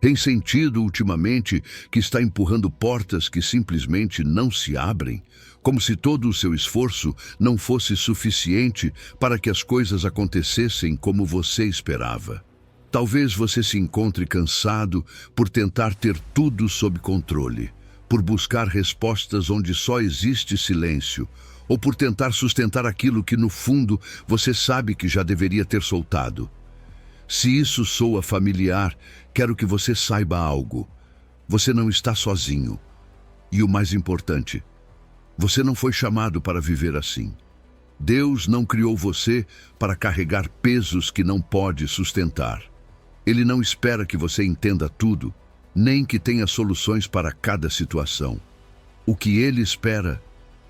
Tem sentido ultimamente que está empurrando portas que simplesmente não se abrem, como se todo o seu esforço não fosse suficiente para que as coisas acontecessem como você esperava. Talvez você se encontre cansado por tentar ter tudo sob controle, por buscar respostas onde só existe silêncio, ou por tentar sustentar aquilo que, no fundo, você sabe que já deveria ter soltado. Se isso soa familiar, quero que você saiba algo. Você não está sozinho. E o mais importante, você não foi chamado para viver assim. Deus não criou você para carregar pesos que não pode sustentar. Ele não espera que você entenda tudo, nem que tenha soluções para cada situação. O que Ele espera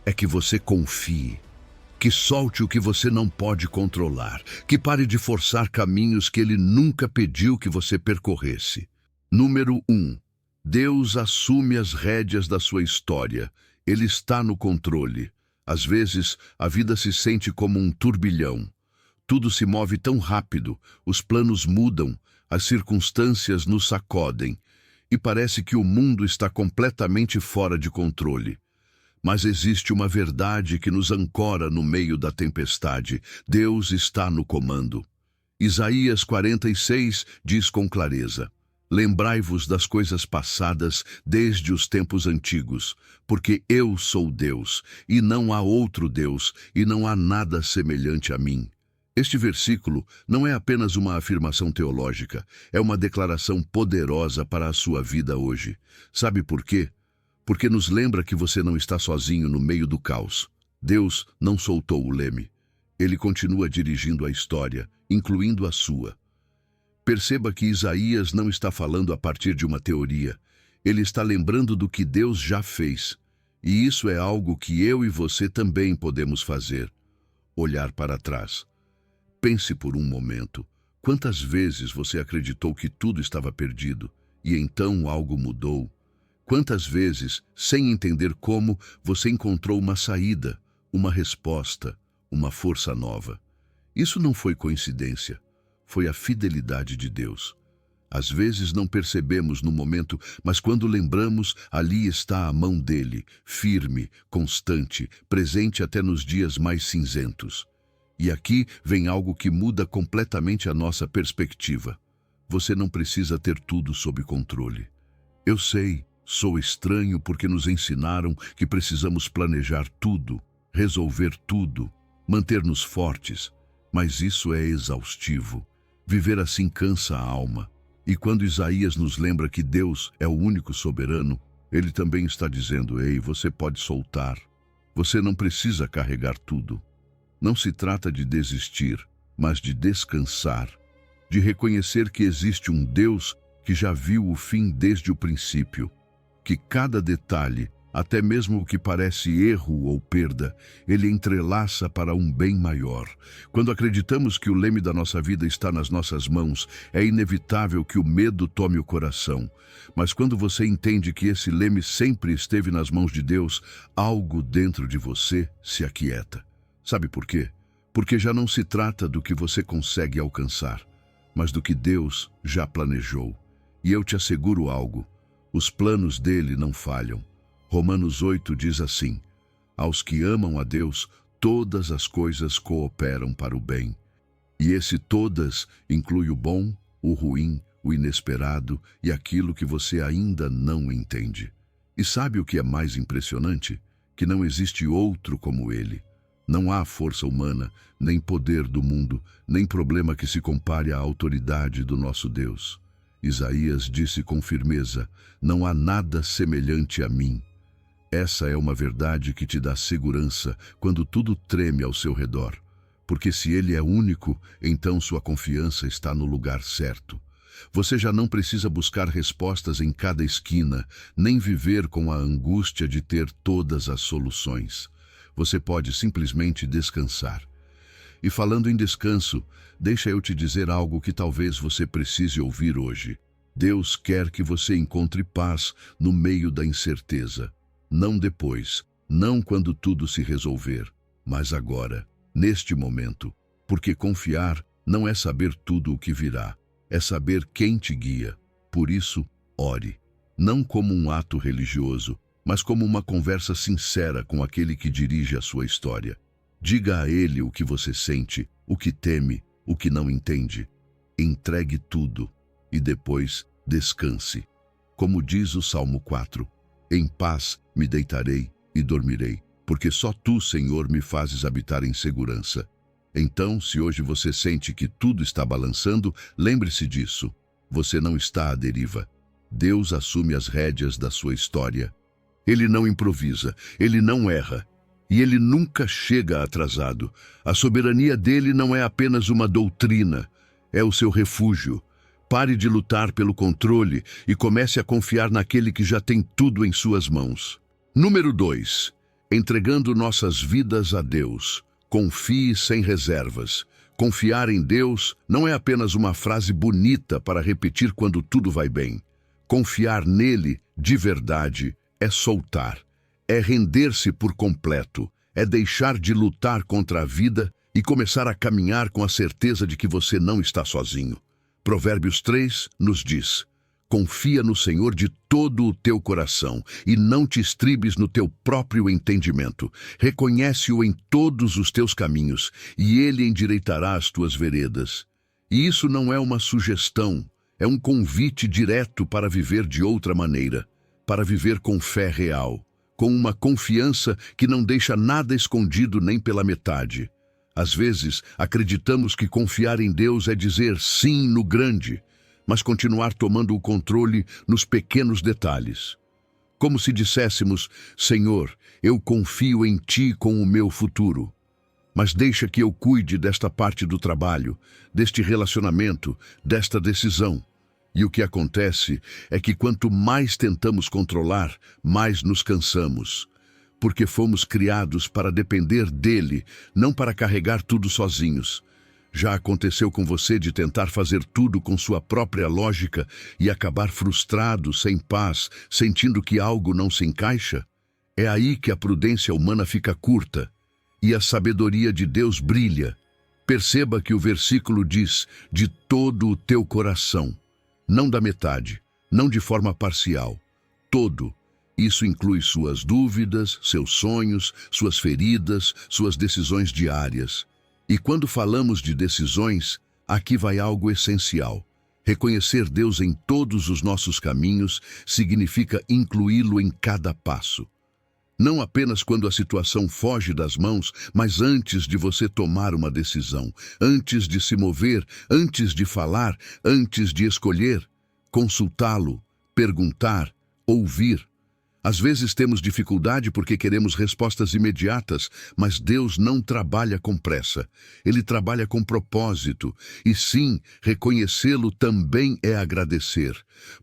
é que você confie, que solte o que você não pode controlar, que pare de forçar caminhos que Ele nunca pediu que você percorresse. Número 1. Deus assume as rédeas da sua história. Ele está no controle. Às vezes, a vida se sente como um turbilhão. Tudo se move tão rápido, os planos mudam, as circunstâncias nos sacodem, e parece que o mundo está completamente fora de controle. Mas existe uma verdade que nos ancora no meio da tempestade. Deus está no comando. Isaías 46 diz com clareza: lembrai-vos das coisas passadas desde os tempos antigos, porque eu sou Deus, e não há outro Deus, e não há nada semelhante a mim. Este versículo não é apenas uma afirmação teológica, é uma declaração poderosa para a sua vida hoje. Sabe por quê? Porque nos lembra que você não está sozinho no meio do caos. Deus não soltou o leme. Ele continua dirigindo a história, incluindo a sua. Perceba que Isaías não está falando a partir de uma teoria. Ele está lembrando do que Deus já fez. E isso é algo que eu e você também podemos fazer. Olhar para trás. Pense por um momento. Quantas vezes você acreditou que tudo estava perdido, e então algo mudou? Quantas vezes, sem entender como, você encontrou uma saída, uma resposta, uma força nova? Isso não foi coincidência, foi a fidelidade de Deus. Às vezes não percebemos no momento, mas quando lembramos, ali está a mão dele, firme, constante, presente até nos dias mais cinzentos. E aqui vem algo que muda completamente a nossa perspectiva. Você não precisa ter tudo sob controle. Eu sei, sou estranho porque nos ensinaram que precisamos planejar tudo, resolver tudo, manter-nos fortes, mas isso é exaustivo. Viver assim cansa a alma. E quando Isaías nos lembra que Deus é o único soberano, ele também está dizendo: ei, você pode soltar. Você não precisa carregar tudo. Não se trata de desistir, mas de descansar, de reconhecer que existe um Deus que já viu o fim desde o princípio, que cada detalhe, até mesmo o que parece erro ou perda, ele entrelaça para um bem maior. Quando acreditamos que o leme da nossa vida está nas nossas mãos, é inevitável que o medo tome o coração. Mas quando você entende que esse leme sempre esteve nas mãos de Deus, algo dentro de você se aquieta. Sabe por quê? Porque já não se trata do que você consegue alcançar, mas do que Deus já planejou. E eu te asseguro algo: os planos dele não falham. Romanos 8 diz assim: aos que amam a Deus, todas as coisas cooperam para o bem. E esse todas inclui o bom, o ruim, o inesperado e aquilo que você ainda não entende. E sabe o que é mais impressionante? Que não existe outro como ele. Não há força humana, nem poder do mundo, nem problema que se compare à autoridade do nosso Deus. Isaías disse com firmeza: não há nada semelhante a mim. Essa é uma verdade que te dá segurança quando tudo treme ao seu redor. Porque se ele é único, então sua confiança está no lugar certo. Você já não precisa buscar respostas em cada esquina, nem viver com a angústia de ter todas as soluções. Você pode simplesmente descansar. E falando em descanso, deixa eu te dizer algo que talvez você precise ouvir hoje. Deus quer que você encontre paz no meio da incerteza. Não depois, não quando tudo se resolver, mas agora, neste momento. Porque confiar não é saber tudo o que virá, é saber quem te guia. Por isso, ore, não como um ato religioso, mas como uma conversa sincera com aquele que dirige a sua história. Diga a ele o que você sente, o que teme, o que não entende. Entregue tudo e depois descanse. Como diz o Salmo 4, em paz me deitarei e dormirei, porque só tu, Senhor, me fazes habitar em segurança. Então, se hoje você sente que tudo está balançando, lembre-se disso. Você não está à deriva. Deus assume as rédeas da sua história. Ele não improvisa, ele não erra. E ele nunca chega atrasado. A soberania dele não é apenas uma doutrina, é o seu refúgio. Pare de lutar pelo controle e comece a confiar naquele que já tem tudo em suas mãos. Número 2. Entregando nossas vidas a Deus. Confie sem reservas. Confiar em Deus não é apenas uma frase bonita para repetir quando tudo vai bem. Confiar nele, de verdade, é soltar. É render-se por completo. É deixar de lutar contra a vida e começar a caminhar com a certeza de que você não está sozinho. Provérbios 3 nos diz: confia no Senhor de todo o teu coração e não te estribes no teu próprio entendimento. Reconhece-o em todos os teus caminhos e ele endireitará as tuas veredas. E isso não é uma sugestão, é um convite direto para viver de outra maneira, para viver com fé real, com uma confiança que não deixa nada escondido nem pela metade. Às vezes, acreditamos que confiar em Deus é dizer sim no grande, mas continuar tomando o controle nos pequenos detalhes. Como se disséssemos: Senhor, eu confio em Ti com o meu futuro, mas deixa que eu cuide desta parte do trabalho, deste relacionamento, desta decisão. E o que acontece é que quanto mais tentamos controlar, mais nos cansamos. Porque fomos criados para depender dele, não para carregar tudo sozinhos. Já aconteceu com você de tentar fazer tudo com sua própria lógica e acabar frustrado, sem paz, sentindo que algo não se encaixa? É aí que a prudência humana fica curta e a sabedoria de Deus brilha. Perceba que o versículo diz: de todo o teu coração, não da metade, não de forma parcial, todo. Isso inclui suas dúvidas, seus sonhos, suas feridas, suas decisões diárias. E quando falamos de decisões, aqui vai algo essencial. Reconhecer Deus em todos os nossos caminhos significa incluí-lo em cada passo. Não apenas quando a situação foge das mãos, mas antes de você tomar uma decisão, antes de se mover, antes de falar, antes de escolher, consultá-lo, perguntar, ouvir. Às vezes temos dificuldade porque queremos respostas imediatas, mas Deus não trabalha com pressa. Ele trabalha com propósito. E sim, reconhecê-lo também é agradecer.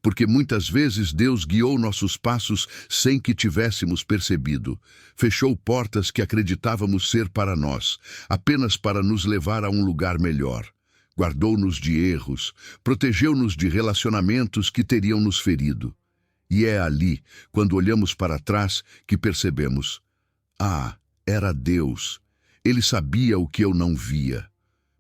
Porque muitas vezes Deus guiou nossos passos sem que tivéssemos percebido. Fechou portas que acreditávamos ser para nós, apenas para nos levar a um lugar melhor. Guardou-nos de erros, protegeu-nos de relacionamentos que teriam nos ferido. E é ali, quando olhamos para trás, que percebemos: ah, era Deus. Ele sabia o que eu não via.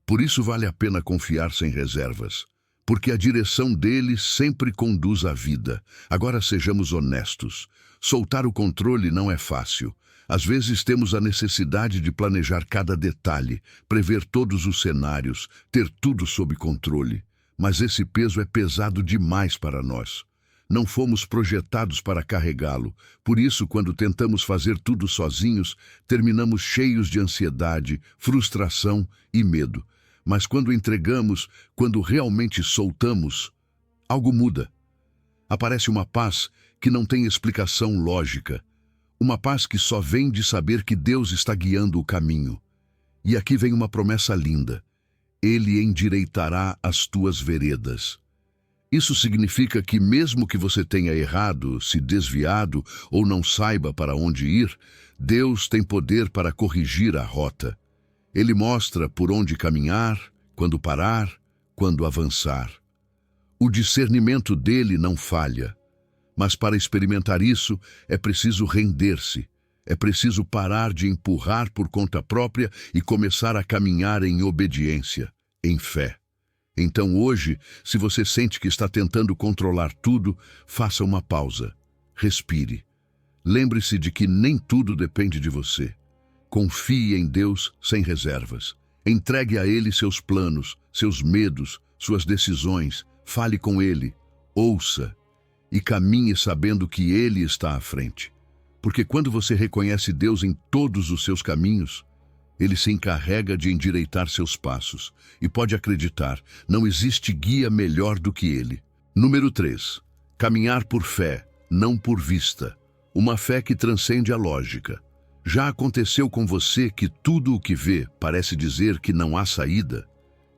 Por isso vale a pena confiar sem reservas, porque a direção dele sempre conduz à vida. Agora sejamos honestos. Soltar o controle não é fácil. Às vezes temos a necessidade de planejar cada detalhe, prever todos os cenários, ter tudo sob controle. Mas esse peso é pesado demais para nós. Não fomos projetados para carregá-lo. Por isso, quando tentamos fazer tudo sozinhos, terminamos cheios de ansiedade, frustração e medo. Mas quando entregamos, quando realmente soltamos, algo muda. Aparece uma paz que não tem explicação lógica. Uma paz que só vem de saber que Deus está guiando o caminho. E aqui vem uma promessa linda: Ele endireitará as tuas veredas. Isso significa que mesmo que você tenha errado, se desviado ou não saiba para onde ir, Deus tem poder para corrigir a rota. Ele mostra por onde caminhar, quando parar, quando avançar. O discernimento dele não falha. Mas para experimentar isso, é preciso render-se. É preciso parar de empurrar por conta própria e começar a caminhar em obediência, em fé. Então hoje, se você sente que está tentando controlar tudo, faça uma pausa. Respire. Lembre-se de que nem tudo depende de você. Confie em Deus sem reservas. Entregue a Ele seus planos, seus medos, suas decisões. Fale com Ele, ouça e caminhe sabendo que Ele está à frente. Porque quando você reconhece Deus em todos os seus caminhos, Ele se encarrega de endireitar seus passos. E pode acreditar, não existe guia melhor do que Ele. Número 3. Caminhar por fé, não por vista. Uma fé que transcende a lógica. Já aconteceu com você que tudo o que vê parece dizer que não há saída?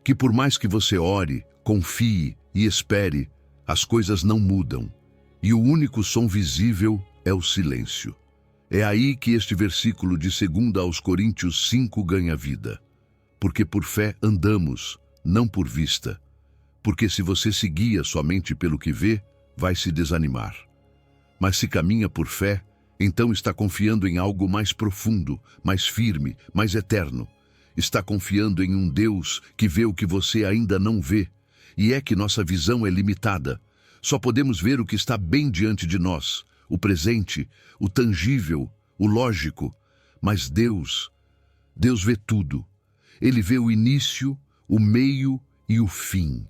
Que por mais que você ore, confie e espere, as coisas não mudam. E o único som visível é o silêncio. É aí que este versículo de 2 aos Coríntios 5 ganha vida. Porque por fé andamos, não por vista. Porque se você se guia somente pelo que vê, vai se desanimar. Mas se caminha por fé, então está confiando em algo mais profundo, mais firme, mais eterno. Está confiando em um Deus que vê o que você ainda não vê. E é que nossa visão é limitada. Só podemos ver o que está bem diante de nós, o presente, o tangível, o lógico. Mas Deus vê tudo. Ele vê o início, o meio e o fim.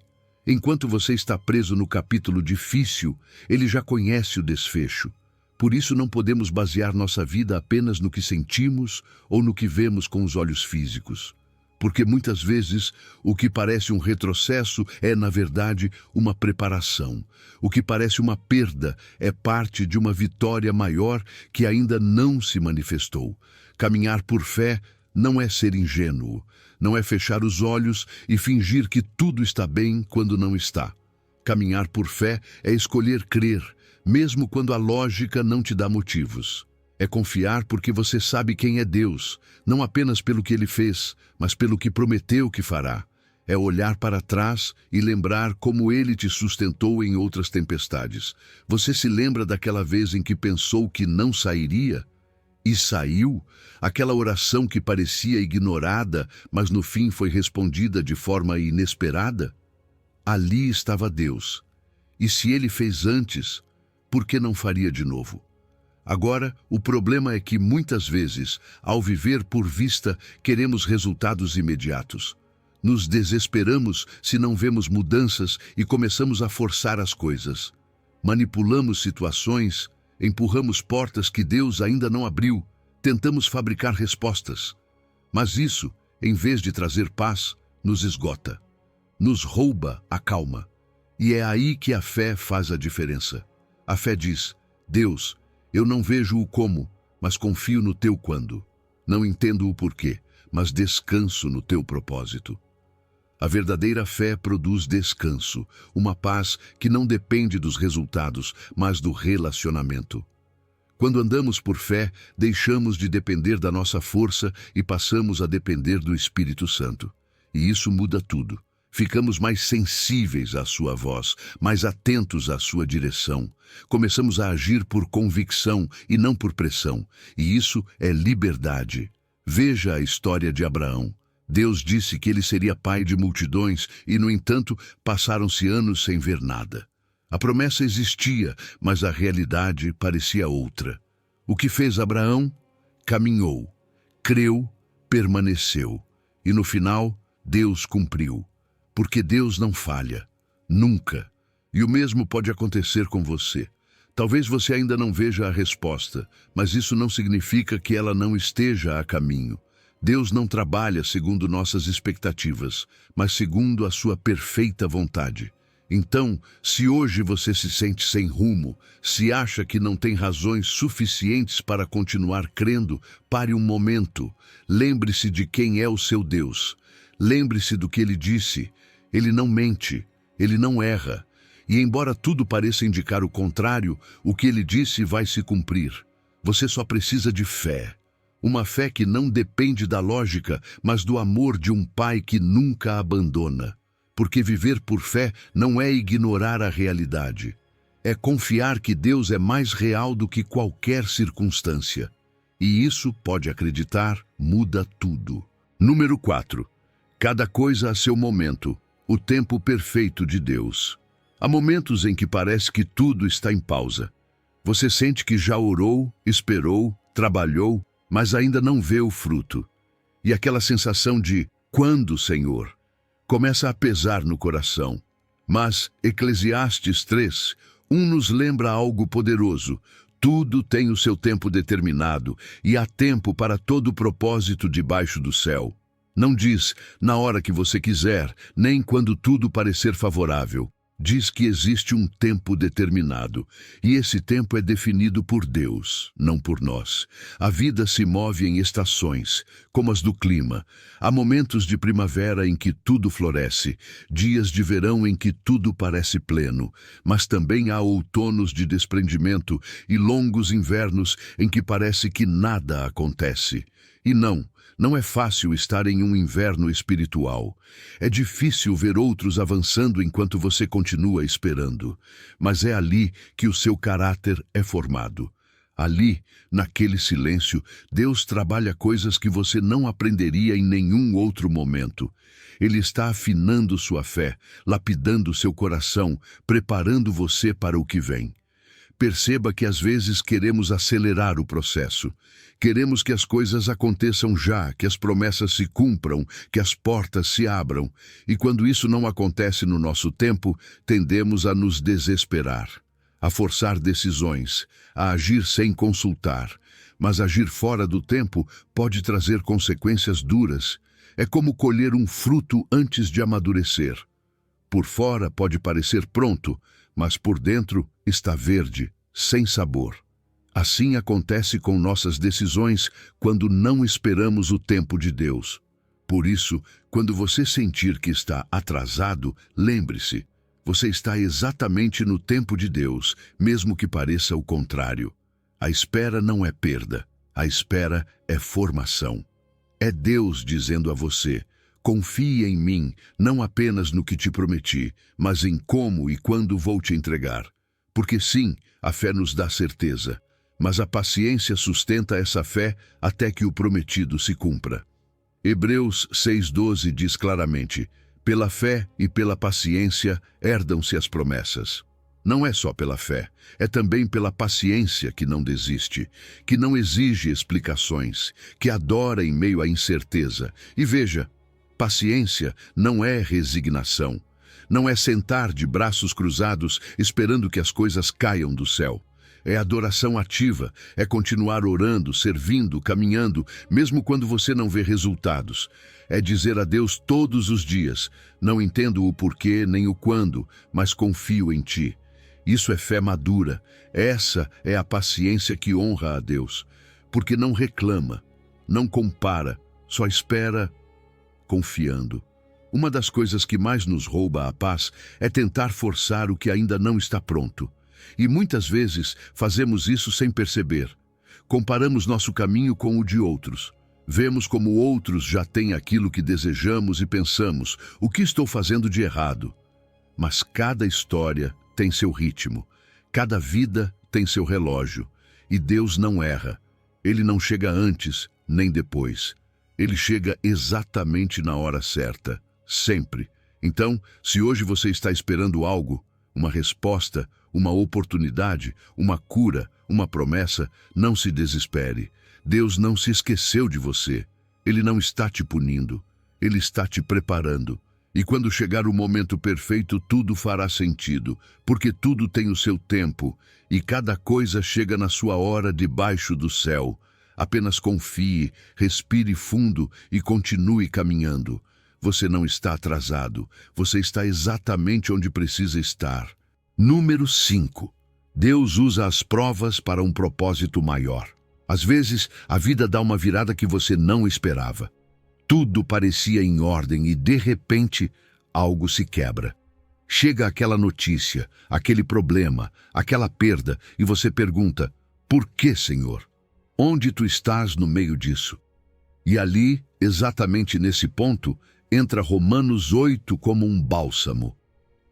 Enquanto você está preso no capítulo difícil, Ele já conhece o desfecho. Por isso não podemos basear nossa vida apenas no que sentimos ou no que vemos com os olhos físicos. Porque muitas vezes o que parece um retrocesso é, na verdade, uma preparação. O que parece uma perda é parte de uma vitória maior que ainda não se manifestou. Caminhar por fé não é ser ingênuo, não é fechar os olhos e fingir que tudo está bem quando não está. Caminhar por fé é escolher crer, mesmo quando a lógica não te dá motivos. É confiar porque você sabe quem é Deus, não apenas pelo que Ele fez, mas pelo que prometeu que fará. É olhar para trás e lembrar como Ele te sustentou em outras tempestades. Você se lembra daquela vez em que pensou que não sairia? E saiu? Aquela oração que parecia ignorada, mas no fim foi respondida de forma inesperada? Ali estava Deus. E se Ele fez antes, por que não faria de novo? Agora, o problema é que muitas vezes, ao viver por vista, queremos resultados imediatos. Nos desesperamos se não vemos mudanças e começamos a forçar as coisas. Manipulamos situações, empurramos portas que Deus ainda não abriu, tentamos fabricar respostas. Mas isso, em vez de trazer paz, nos esgota, nos rouba a calma. E é aí que a fé faz a diferença. A fé diz: Deus, eu não vejo o como, mas confio no teu quando. Não entendo o porquê, mas descanso no teu propósito. A verdadeira fé produz descanso, uma paz que não depende dos resultados, mas do relacionamento. Quando andamos por fé, deixamos de depender da nossa força e passamos a depender do Espírito Santo. E isso muda tudo. Ficamos mais sensíveis à sua voz, mais atentos à sua direção. Começamos a agir por convicção e não por pressão. E isso é liberdade. Veja a história de Abraão. Deus disse que ele seria pai de multidões e, no entanto, passaram-se anos sem ver nada. A promessa existia, mas a realidade parecia outra. O que fez Abraão? Caminhou, creu, permaneceu. E no final, Deus cumpriu. Porque Deus não falha, nunca. E o mesmo pode acontecer com você. Talvez você ainda não veja a resposta, mas isso não significa que ela não esteja a caminho. Deus não trabalha segundo nossas expectativas, mas segundo a sua perfeita vontade. Então, se hoje você se sente sem rumo, se acha que não tem razões suficientes para continuar crendo, pare um momento. Lembre-se de quem é o seu Deus. Lembre-se do que Ele disse. Ele não mente, Ele não erra. E embora tudo pareça indicar o contrário, o que Ele disse vai se cumprir. Você só precisa de fé. Uma fé que não depende da lógica, mas do amor de um pai que nunca abandona. Porque viver por fé não é ignorar a realidade. É confiar que Deus é mais real do que qualquer circunstância. E isso, pode acreditar, muda tudo. Número 4. Cada coisa a seu momento. o tempo perfeito de Deus. Há momentos em que parece que tudo está em pausa. Você sente que já orou, esperou, trabalhou, mas ainda não vê o fruto. E aquela sensação de "quando, Senhor?" começa a pesar no coração. Mas Eclesiastes 3:1 nos lembra algo poderoso. Tudo tem o seu tempo determinado e há tempo para todo propósito debaixo do céu. Não diz "na hora que você quiser", nem "quando tudo parecer favorável". Diz que existe um tempo determinado, e esse tempo é definido por Deus, não por nós. A vida se move em estações, como as do clima. Há momentos de primavera em que tudo floresce, dias de verão em que tudo parece pleno, mas também há outonos de desprendimento e longos invernos em que parece que nada acontece. E não é fácil estar em um inverno espiritual. É difícil ver outros avançando enquanto você continua esperando. Mas é ali que o seu caráter é formado. Ali, naquele silêncio, Deus trabalha coisas que você não aprenderia em nenhum outro momento. Ele está afinando sua fé, lapidando seu coração, preparando você para o que vem. Perceba que às vezes queremos acelerar o processo. Queremos que as coisas aconteçam já, que as promessas se cumpram, que as portas se abram. E quando isso não acontece no nosso tempo, tendemos a nos desesperar, a forçar decisões, a agir sem consultar. Mas agir fora do tempo pode trazer consequências duras. É como colher um fruto antes de amadurecer. Por fora pode parecer pronto, mas por dentro está verde, sem sabor. Assim acontece com nossas decisões quando não esperamos o tempo de Deus. Por isso, quando você sentir que está atrasado, lembre-se, você está exatamente no tempo de Deus, mesmo que pareça o contrário. A espera não é perda, a espera é formação. É Deus dizendo a você: confie em mim, não apenas no que te prometi, mas em como e quando vou te entregar. Porque sim, a fé nos dá certeza, mas a paciência sustenta essa fé até que o prometido se cumpra. Hebreus 6:12 diz claramente: pela fé e pela paciência herdam-se as promessas. Não é só pela fé, é também pela paciência que não desiste, que não exige explicações, que adora em meio à incerteza. E veja, paciência não é resignação, não é sentar de braços cruzados esperando que as coisas caiam do céu. É adoração ativa, é continuar orando, servindo, caminhando, mesmo quando você não vê resultados. É dizer a Deus todos os dias: não entendo o porquê nem o quando, mas confio em Ti. Isso é fé madura. Essa é a paciência que honra a Deus, porque não reclama, não compara, só espera confiando. Uma das coisas que mais nos rouba a paz é tentar forçar o que ainda não está pronto. E muitas vezes fazemos isso sem perceber. Comparamos nosso caminho com o de outros. Vemos como outros já têm aquilo que desejamos e pensamos: o que estou fazendo de errado? Mas cada história tem seu ritmo, cada vida tem seu relógio. E Deus não erra. Ele não chega antes nem depois. Ele chega exatamente na hora certa, sempre. Então, se hoje você está esperando algo, uma resposta, uma oportunidade, uma cura, uma promessa, não se desespere. Deus não se esqueceu de você. Ele não está te punindo. Ele está te preparando. E quando chegar o momento perfeito, tudo fará sentido, porque tudo tem o seu tempo, e cada coisa chega na sua hora debaixo do céu. Apenas confie, respire fundo e continue caminhando. Você não está atrasado, você está exatamente onde precisa estar. Número 5. Deus usa as provas para um propósito maior. Às vezes, a vida dá uma virada que você não esperava. Tudo parecia em ordem e, de repente, algo se quebra. Chega aquela notícia, aquele problema, aquela perda, e você pergunta: por que, Senhor? Onde tu estás no meio disso? E ali, exatamente nesse ponto, entra Romanos 8 como um bálsamo.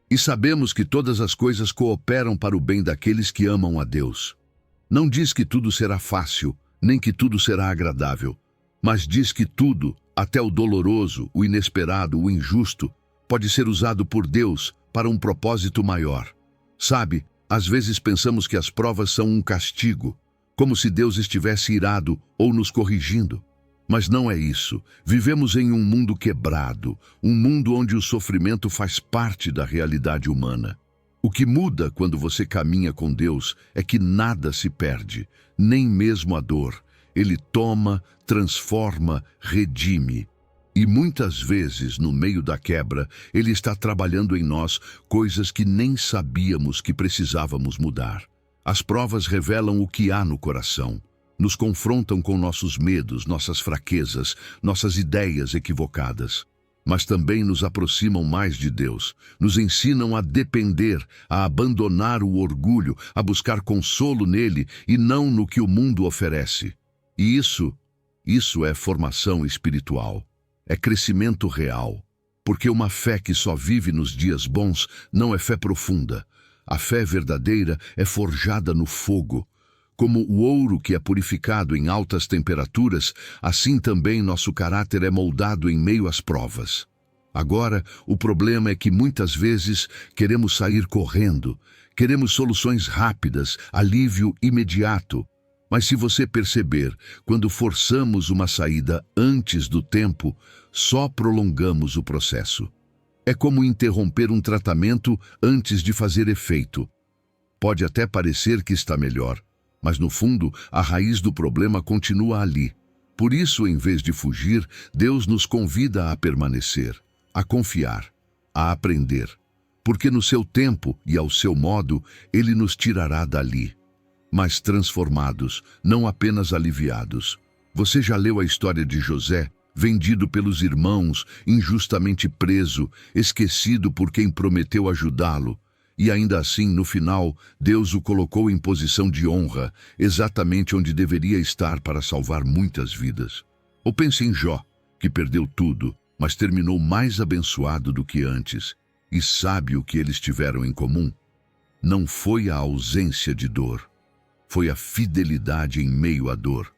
E sabemos que todas as coisas cooperam para o bem daqueles que amam a Deus. Não diz que tudo será fácil, nem que tudo será agradável, mas diz que tudo, até o doloroso, o inesperado, o injusto, pode ser usado por Deus para um propósito maior. Sabe, às vezes pensamos que as provas são um castigo, como se Deus estivesse irado ou nos corrigindo. Mas não é isso. Vivemos em um mundo quebrado, um mundo onde o sofrimento faz parte da realidade humana. O que muda quando você caminha com Deus é que nada se perde, nem mesmo a dor. Ele toma, transforma, redime. E muitas vezes, no meio da quebra, Ele está trabalhando em nós coisas que nem sabíamos que precisávamos mudar. As provas revelam o que há no coração. Nos confrontam com nossos medos, nossas fraquezas, nossas ideias equivocadas. Mas também nos aproximam mais de Deus, nos ensinam a depender, a abandonar o orgulho, a buscar consolo nele e não no que o mundo oferece. E isso é formação espiritual, é crescimento real, porque uma fé que só vive nos dias bons não é fé profunda. A fé verdadeira é forjada no fogo. Como o ouro que é purificado em altas temperaturas, assim também nosso caráter é moldado em meio às provas. Agora, o problema é que muitas vezes queremos sair correndo, queremos soluções rápidas, alívio imediato. Mas se você perceber, quando forçamos uma saída antes do tempo, só prolongamos o processo. É como interromper um tratamento antes de fazer efeito. Pode até parecer que está melhor, mas no fundo, a raiz do problema continua ali. Por isso, em vez de fugir, Deus nos convida a permanecer, a confiar, a aprender. Porque no seu tempo e ao seu modo, Ele nos tirará dali. Mas transformados, não apenas aliviados. Você já leu a história de José, vendido pelos irmãos, injustamente preso, esquecido por quem prometeu ajudá-lo? E ainda assim, no final, Deus o colocou em posição de honra, exatamente onde deveria estar para salvar muitas vidas. Ou pense em Jó, que perdeu tudo, mas terminou mais abençoado do que antes. E sabe o que eles tiveram em comum? Não foi a ausência de dor. Foi a fidelidade em meio à dor.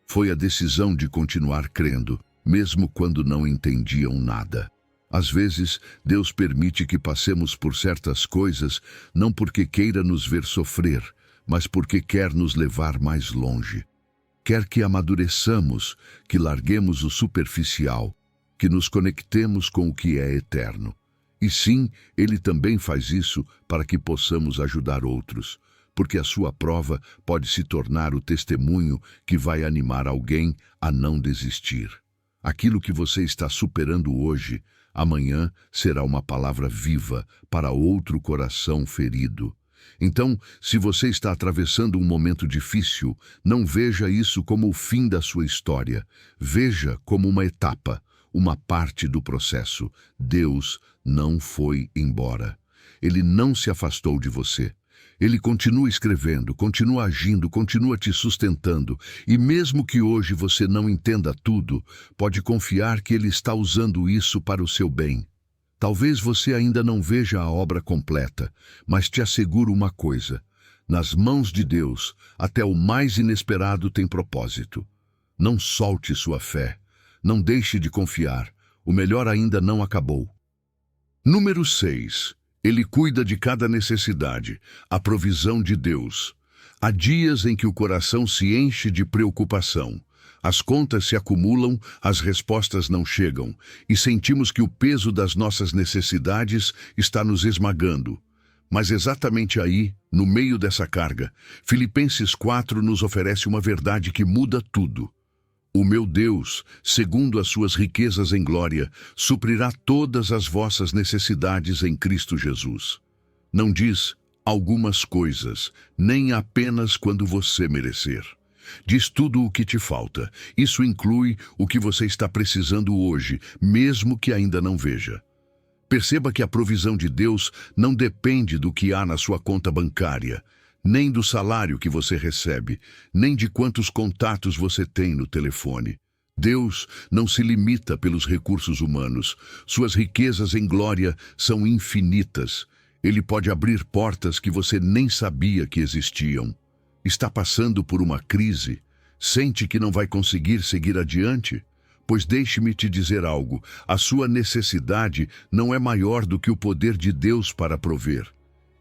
Foi a decisão de continuar crendo, mesmo quando não entendiam nada. Às vezes, Deus permite que passemos por certas coisas, não porque queira nos ver sofrer, mas porque quer nos levar mais longe. Quer que amadureçamos, que larguemos o superficial, que nos conectemos com o que é eterno. E sim, Ele também faz isso para que possamos ajudar outros, porque a sua prova pode se tornar o testemunho que vai animar alguém a não desistir. Aquilo que você está superando hoje, amanhã será uma palavra viva para outro coração ferido. Então, se você está atravessando um momento difícil, não veja isso como o fim da sua história. Veja como uma etapa, uma parte do processo. Deus não foi embora. Ele não se afastou de você. Ele continua escrevendo, continua agindo, continua te sustentando. E mesmo que hoje você não entenda tudo, pode confiar que Ele está usando isso para o seu bem. Talvez você ainda não veja a obra completa, mas te asseguro uma coisa: nas mãos de Deus, até o mais inesperado tem propósito. Não solte sua fé. Não deixe de confiar. O melhor ainda não acabou. Número 6. Ele cuida de cada necessidade, a provisão de Deus. Há dias em que o coração se enche de preocupação. As contas se acumulam, as respostas não chegam, e sentimos que o peso das nossas necessidades está nos esmagando. Mas exatamente aí, no meio dessa carga, Filipenses 4 nos oferece uma verdade que muda tudo. O meu Deus, segundo as suas riquezas em glória, suprirá todas as vossas necessidades em Cristo Jesus. Não diz algumas coisas, nem apenas quando você merecer. Diz tudo o que te falta. Isso inclui o que você está precisando hoje, mesmo que ainda não veja. Perceba que a provisão de Deus não depende do que há na sua conta bancária, nem do salário que você recebe, nem de quantos contatos você tem no telefone. Deus não se limita pelos recursos humanos. Suas riquezas em glória são infinitas. Ele pode abrir portas que você nem sabia que existiam. Está passando por uma crise? Sente que não vai conseguir seguir adiante? Pois deixe-me te dizer algo, a sua necessidade não é maior do que o poder de Deus para prover.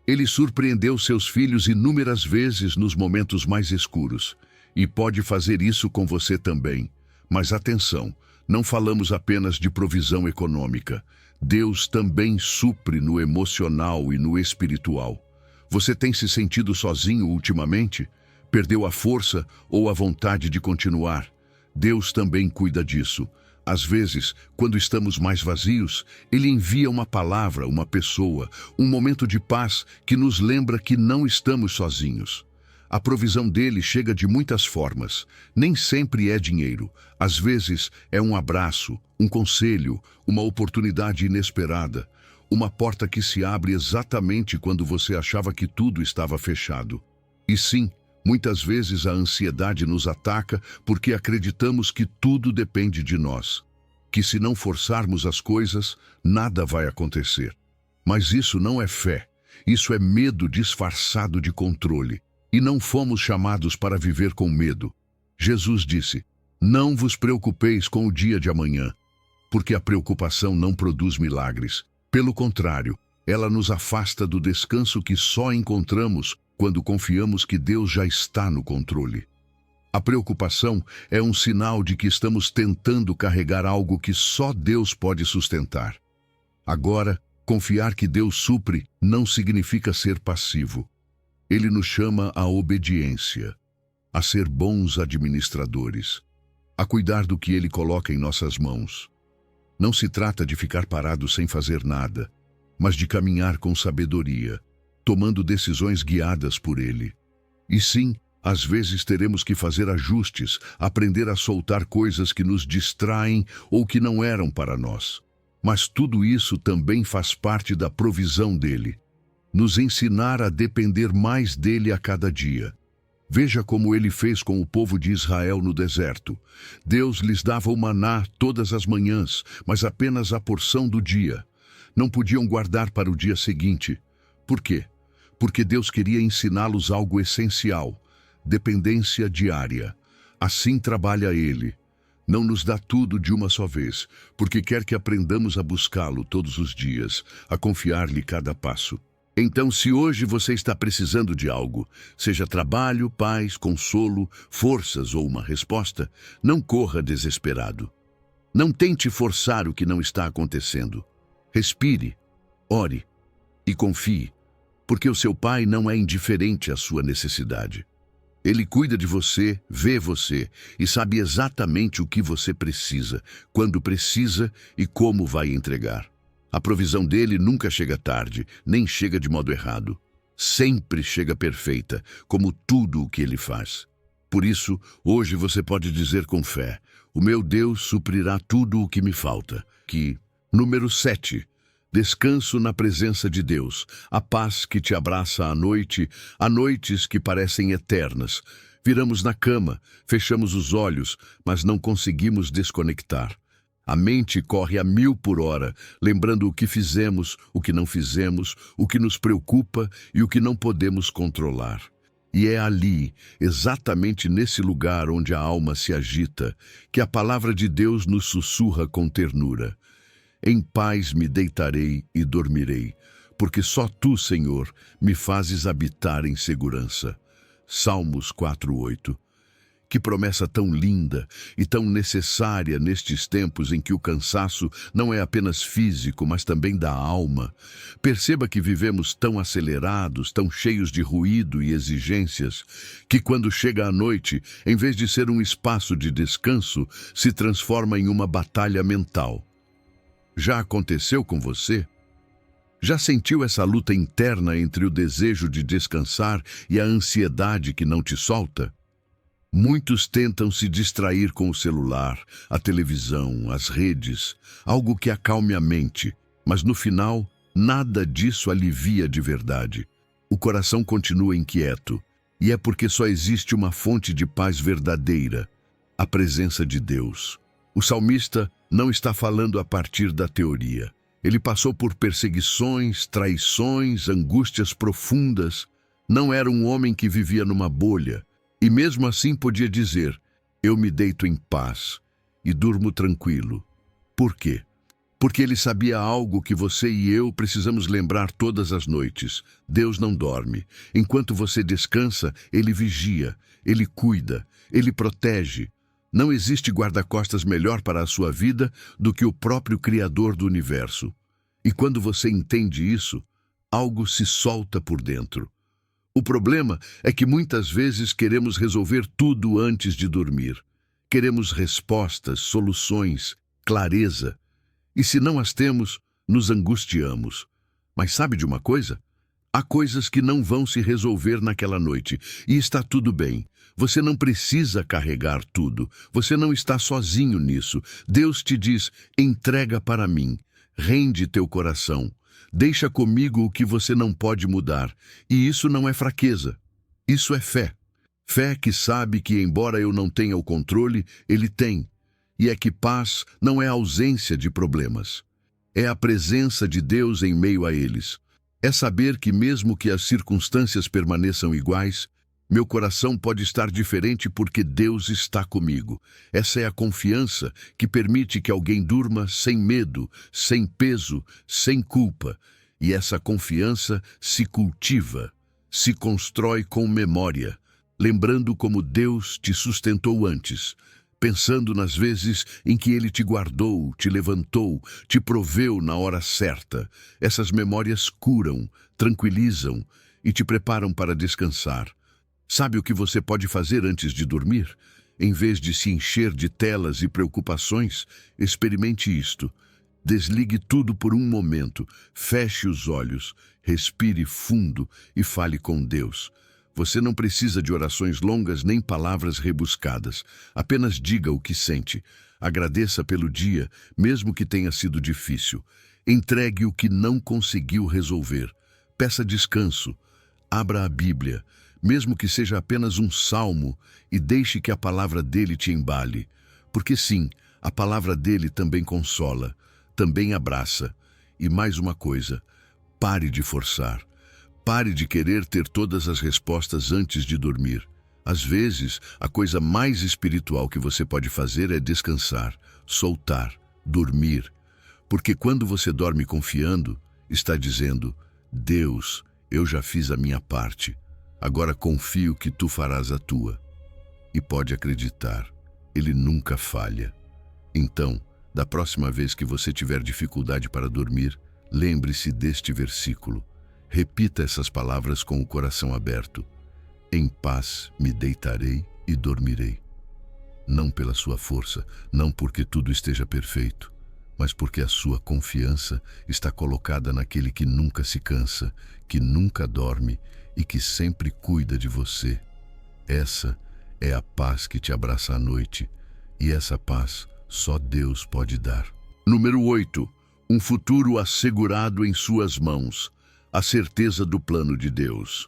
Ele surpreendeu seus filhos inúmeras vezes nos momentos mais escuros, e pode fazer isso com você também. Mas atenção, não falamos apenas de provisão econômica. Deus também supre no emocional e no espiritual. Você tem se sentido sozinho ultimamente? Perdeu a força ou a vontade de continuar? Deus também cuida disso. Às vezes, quando estamos mais vazios, Ele envia uma palavra, uma pessoa, um momento de paz que nos lembra que não estamos sozinhos. A provisão dele chega de muitas formas. Nem sempre é dinheiro. Às vezes é um abraço, um conselho, uma oportunidade inesperada, uma porta que se abre exatamente quando você achava que tudo estava fechado. E sim, muitas vezes a ansiedade nos ataca porque acreditamos que tudo depende de nós, que se não forçarmos as coisas, nada vai acontecer. Mas isso não é fé, isso é medo disfarçado de controle. E não fomos chamados para viver com medo. Jesus disse: "Não vos preocupeis com o dia de amanhã", porque a preocupação não produz milagres. Pelo contrário, ela nos afasta do descanso que só encontramos quando confiamos que Deus já está no controle. A preocupação é um sinal de que estamos tentando carregar algo que só Deus pode sustentar. Agora, confiar que Deus supre não significa ser passivo. Ele nos chama à obediência, a ser bons administradores, a cuidar do que Ele coloca em nossas mãos. Não se trata de ficar parado sem fazer nada, mas de caminhar com sabedoria, tomando decisões guiadas por Ele. E sim, às vezes teremos que fazer ajustes, aprender a soltar coisas que nos distraem ou que não eram para nós. Mas tudo isso também faz parte da provisão dele. Nos ensinar a depender mais dele a cada dia. Veja como ele fez com o povo de Israel no deserto. Deus lhes dava o maná todas as manhãs, mas apenas a porção do dia. Não podiam guardar para o dia seguinte. Por quê? Porque Deus queria ensiná-los algo essencial: dependência diária. Assim trabalha Ele. Não nos dá tudo de uma só vez, porque quer que aprendamos a buscá-lo todos os dias, a confiar-lhe cada passo. Então, se hoje você está precisando de algo, seja trabalho, paz, consolo, forças ou uma resposta, não corra desesperado. Não tente forçar o que não está acontecendo. Respire, ore e confie, porque o seu Pai não é indiferente à sua necessidade. Ele cuida de você, vê você e sabe exatamente o que você precisa, quando precisa e como vai entregar. A provisão dele nunca chega tarde, nem chega de modo errado. Sempre chega perfeita, como tudo o que ele faz. Por isso, hoje você pode dizer com fé: o meu Deus suprirá tudo o que me falta. Número 7. Descanso na presença de Deus, a paz que te abraça à noite, há noites que parecem eternas. Viramos na cama, fechamos os olhos, mas não conseguimos desconectar. A mente corre a 1000 por hora, lembrando o que fizemos, o que não fizemos, o que nos preocupa e o que não podemos controlar. E é ali, exatamente nesse lugar onde a alma se agita, que a palavra de Deus nos sussurra com ternura. Em paz me deitarei e dormirei, porque só Tu, Senhor, me fazes habitar em segurança. Salmos 4:8. Que promessa tão linda e tão necessária nestes tempos em que o cansaço não é apenas físico, mas também da alma. Perceba que vivemos tão acelerados, tão cheios de ruído e exigências, que quando chega a noite, em vez de ser um espaço de descanso, se transforma em uma batalha mental. Já aconteceu com você? Já sentiu essa luta interna entre o desejo de descansar e a ansiedade que não te solta? Muitos tentam se distrair com o celular, a televisão, as redes, algo que acalme a mente, mas no final, nada disso alivia de verdade. O coração continua inquieto, e é porque só existe uma fonte de paz verdadeira: a presença de Deus. O salmista não está falando a partir da teoria. Ele passou por perseguições, traições, angústias profundas. Não era um homem que vivia numa bolha. E mesmo assim podia dizer: eu me deito em paz. e durmo tranquilo. Por quê? Porque ele sabia algo que você e eu precisamos lembrar todas as noites. Deus não dorme. Enquanto você descansa, ele vigia, ele cuida, ele protege. Não existe guarda-costas melhor para a sua vida do que o próprio Criador do universo. E quando você entende isso, algo se solta por dentro. O problema é que muitas vezes queremos resolver tudo antes de dormir. Queremos respostas, soluções, clareza. E se não as temos, nos angustiamos. Mas sabe de uma coisa? Há coisas que não vão se resolver naquela noite, e está tudo bem. Você não precisa carregar tudo. Você não está sozinho nisso. Deus te diz: entrega para mim. Rende teu coração. Deixa comigo o que você não pode mudar. E isso não é fraqueza. Isso é fé. Fé que sabe que, embora eu não tenha o controle, Ele tem. E é que paz não é ausência de problemas. É a presença de Deus em meio a eles. É saber que mesmo que as circunstâncias permaneçam iguais, meu coração pode estar diferente porque Deus está comigo. Essa é a confiança que permite que alguém durma sem medo, sem peso, sem culpa. E essa confiança se cultiva, se constrói com memória, lembrando como Deus te sustentou antes, pensando nas vezes em que Ele te guardou, te levantou, te proveu na hora certa. Essas memórias curam, tranquilizam e te preparam para descansar. Sabe o que você pode fazer antes de dormir? Em vez de se encher de telas e preocupações, experimente isto. Desligue tudo por um momento, feche os olhos, respire fundo e fale com Deus. Você não precisa de orações longas nem palavras rebuscadas. Apenas diga o que sente. Agradeça pelo dia, mesmo que tenha sido difícil. Entregue o que não conseguiu resolver. Peça descanso. Abra a Bíblia, mesmo que seja apenas um salmo, e deixe que a palavra dele te embale. Porque sim, a palavra dele também consola, também abraça. E mais uma coisa, pare de forçar. Pare de querer ter todas as respostas antes de dormir. Às vezes, a coisa mais espiritual que você pode fazer é descansar, soltar, dormir. Porque quando você dorme confiando, está dizendo: Deus, eu já fiz a minha parte. Agora confio que tu farás a tua. E pode acreditar, Ele nunca falha. Então, da próxima vez que você tiver dificuldade para dormir, lembre-se deste versículo. Repita essas palavras com o coração aberto. Em paz me deitarei e dormirei. Não pela sua força, não porque tudo esteja perfeito, mas porque a sua confiança está colocada naquele que nunca se cansa, que nunca dorme e que sempre cuida de você. Essa é a paz que te abraça à noite, e essa paz só Deus pode dar. Número 8. Um futuro assegurado em suas mãos. A certeza do plano de Deus.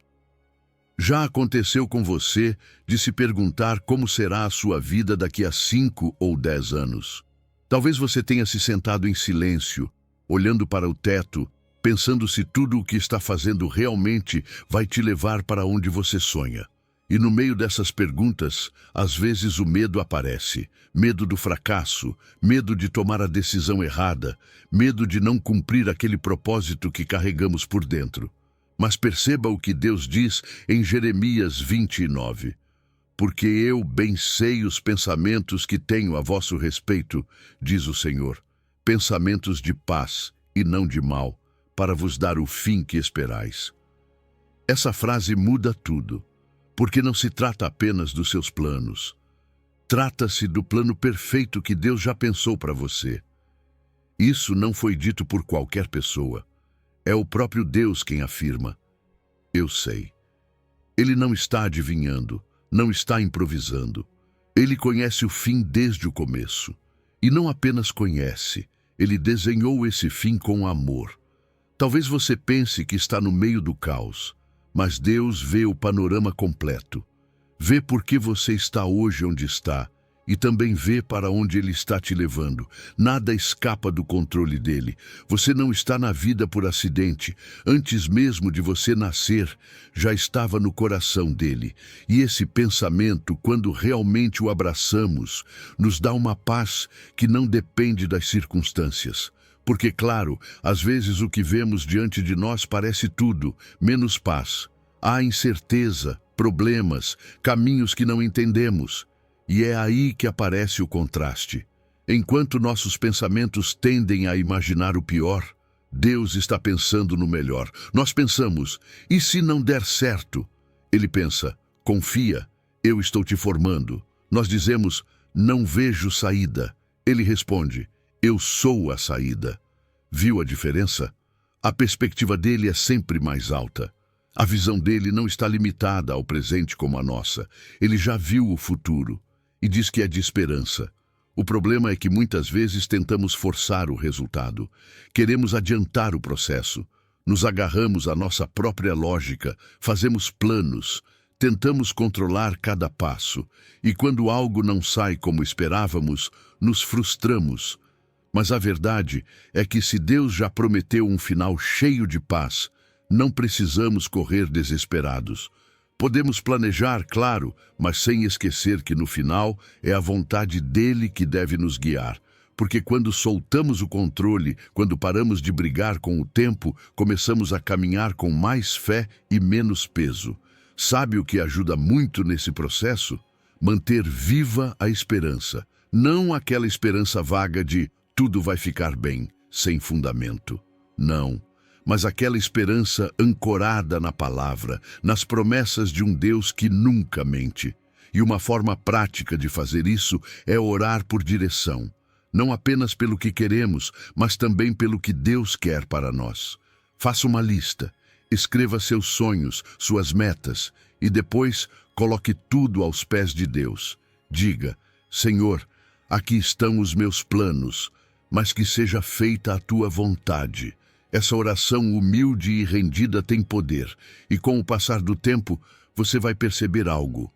Já aconteceu com você de se perguntar como será a sua vida daqui a 5 ou 10 anos? Talvez você tenha se sentado em silêncio, olhando para o teto, pensando se tudo o que está fazendo realmente vai te levar para onde você sonha. E no meio dessas perguntas, às vezes o medo aparece. Medo do fracasso, medo de tomar a decisão errada, medo de não cumprir aquele propósito que carregamos por dentro. Mas perceba o que Deus diz em Jeremias 29. Porque eu bem sei os pensamentos que tenho a vosso respeito, diz o Senhor, pensamentos de paz e não de mal, para vos dar o fim que esperais. Essa frase muda tudo. Porque não se trata apenas dos seus planos. Trata-se do plano perfeito que Deus já pensou para você. Isso não foi dito por qualquer pessoa. É o próprio Deus quem afirma. Eu sei. Ele não está adivinhando, não está improvisando. Ele conhece o fim desde o começo. E não apenas conhece, ele desenhou esse fim com amor. Talvez você pense que está no meio do caos, mas Deus vê o panorama completo. Vê por que você está hoje onde está e também vê para onde Ele está te levando. Nada escapa do controle dele. Você não está na vida por acidente. Antes mesmo de você nascer, já estava no coração dele. E esse pensamento, quando realmente o abraçamos, nos dá uma paz que não depende das circunstâncias. Porque, claro, às vezes o que vemos diante de nós parece tudo, menos paz. Há incerteza, problemas, caminhos que não entendemos. E é aí que aparece o contraste. Enquanto nossos pensamentos tendem a imaginar o pior, Deus está pensando no melhor. Nós pensamos, e se não der certo? Ele pensa, confia, eu estou te formando. Nós dizemos, não vejo saída. Ele responde, eu sou a saída. Viu a diferença? A perspectiva dele é sempre mais alta. A visão dele não está limitada ao presente como a nossa. Ele já viu o futuro e diz que é de esperança. O problema é que muitas vezes tentamos forçar o resultado. Queremos adiantar o processo. Nos agarramos à nossa própria lógica, fazemos planos, tentamos controlar cada passo. E quando algo não sai como esperávamos, nos frustramos. Mas a verdade é que se Deus já prometeu um final cheio de paz, não precisamos correr desesperados. Podemos planejar, claro, mas sem esquecer que no final é a vontade dele que deve nos guiar. Porque quando soltamos o controle, quando paramos de brigar com o tempo, começamos a caminhar com mais fé e menos peso. Sabe o que ajuda muito nesse processo? Manter viva a esperança. Não aquela esperança vaga de tudo vai ficar bem, sem fundamento. Não. Mas aquela esperança ancorada na palavra, nas promessas de um Deus que nunca mente. E uma forma prática de fazer isso é orar por direção, não apenas pelo que queremos, mas também pelo que Deus quer para nós. Faça uma lista, escreva seus sonhos, suas metas, e depois coloque tudo aos pés de Deus. Diga, Senhor, aqui estão os meus planos, mas que seja feita a tua vontade. Essa oração humilde e rendida tem poder, e com o passar do tempo, você vai perceber algo.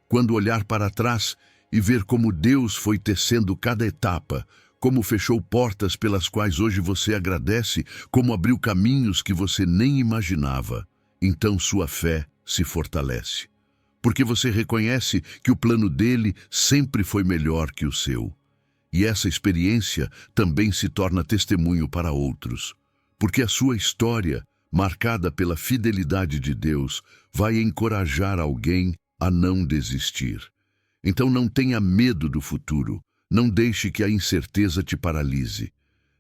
Quando olhar para trás e ver como Deus foi tecendo cada etapa, como fechou portas pelas quais hoje você agradece, como abriu caminhos que você nem imaginava, então sua fé se fortalece. Porque você reconhece que o plano dele sempre foi melhor que o seu. E essa experiência também se torna testemunho para outros. Porque a sua história, marcada pela fidelidade de Deus, vai encorajar alguém a não desistir. Então não tenha medo do futuro, não deixe que a incerteza te paralise.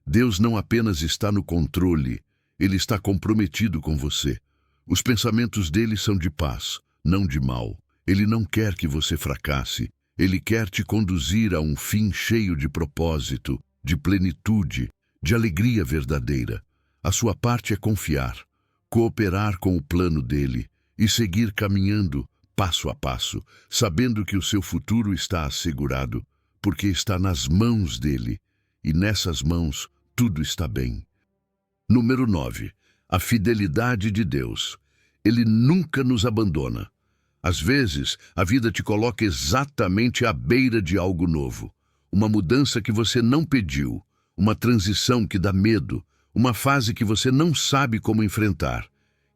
Deus não apenas está no controle, Ele está comprometido com você. Os pensamentos dele são de paz, não de mal. Ele não quer que você fracasse, Ele quer te conduzir a um fim cheio de propósito, de plenitude, de alegria verdadeira. A sua parte é confiar, cooperar com o plano dele e seguir caminhando passo a passo, sabendo que o seu futuro está assegurado, porque está nas mãos dele, e nessas mãos tudo está bem. Número 9. A fidelidade de Deus. Ele nunca nos abandona. Às vezes, a vida te coloca exatamente à beira de algo novo. Uma mudança que você não pediu, uma transição que dá medo, uma fase que você não sabe como enfrentar.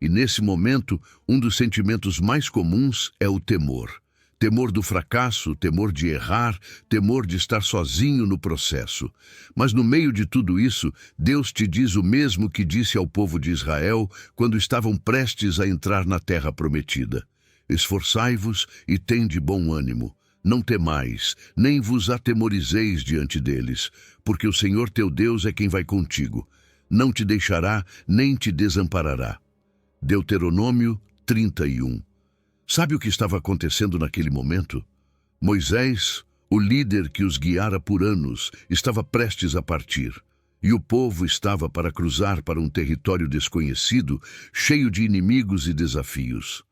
E nesse momento, um dos sentimentos mais comuns é o temor. Temor do fracasso, temor de errar, temor de estar sozinho no processo. Mas no meio de tudo isso, Deus te diz o mesmo que disse ao povo de Israel quando estavam prestes a entrar na terra prometida. Esforçai-vos e tende bom ânimo. Não temais, nem vos atemorizeis diante deles, porque o Senhor teu Deus é quem vai contigo. Não te deixará, nem te desamparará. Deuteronômio 31. Sabe o que estava acontecendo naquele momento? Moisés, o líder que os guiara por anos, estava prestes a partir. E o povo estava para cruzar para um território desconhecido, cheio de inimigos e desafios.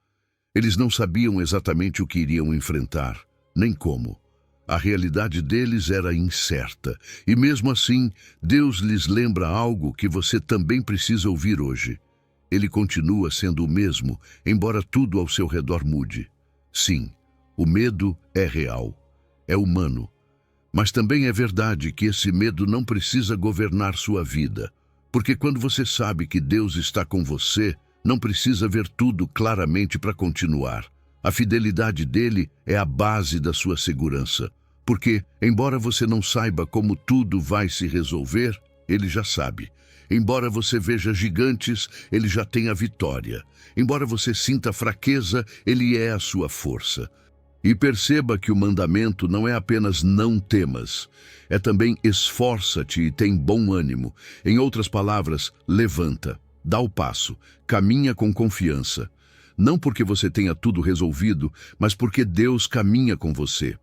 Eles não sabiam exatamente o que iriam enfrentar, nem como. A realidade deles era incerta, e mesmo assim, Deus lhes lembra algo que você também precisa ouvir hoje. Ele continua sendo o mesmo, embora tudo ao seu redor mude. Sim, o medo é real. é humano. Mas também é verdade que esse medo não precisa governar sua vida, porque quando você sabe que Deus está com você, não precisa ver tudo claramente para continuar. A fidelidade dele é a base da sua segurança, porque, embora você não saiba como tudo vai se resolver, ele já sabe. Embora você veja gigantes, ele já tem a vitória. Embora você sinta fraqueza, ele é a sua força. E perceba que o mandamento não é apenas não temas, é também esforça-te e tem bom ânimo. Em outras palavras, levanta, dá o passo, caminha com confiança. Não porque você tenha tudo resolvido, mas porque Deus caminha com você.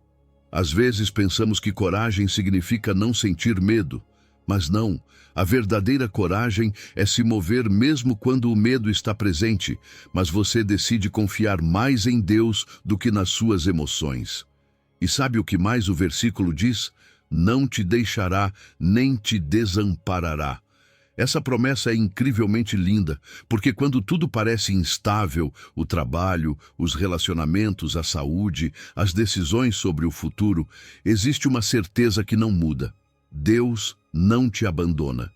Às vezes pensamos que coragem significa não sentir medo, mas não. A verdadeira coragem é se mover mesmo quando o medo está presente, mas você decide confiar mais em Deus do que nas suas emoções. E sabe o que mais o versículo diz? Não te deixará, nem te desamparará. Essa promessa é incrivelmente linda, porque quando tudo parece instável, o trabalho, os relacionamentos, a saúde, as decisões sobre o futuro, existe uma certeza que não muda. Deus não te abandona.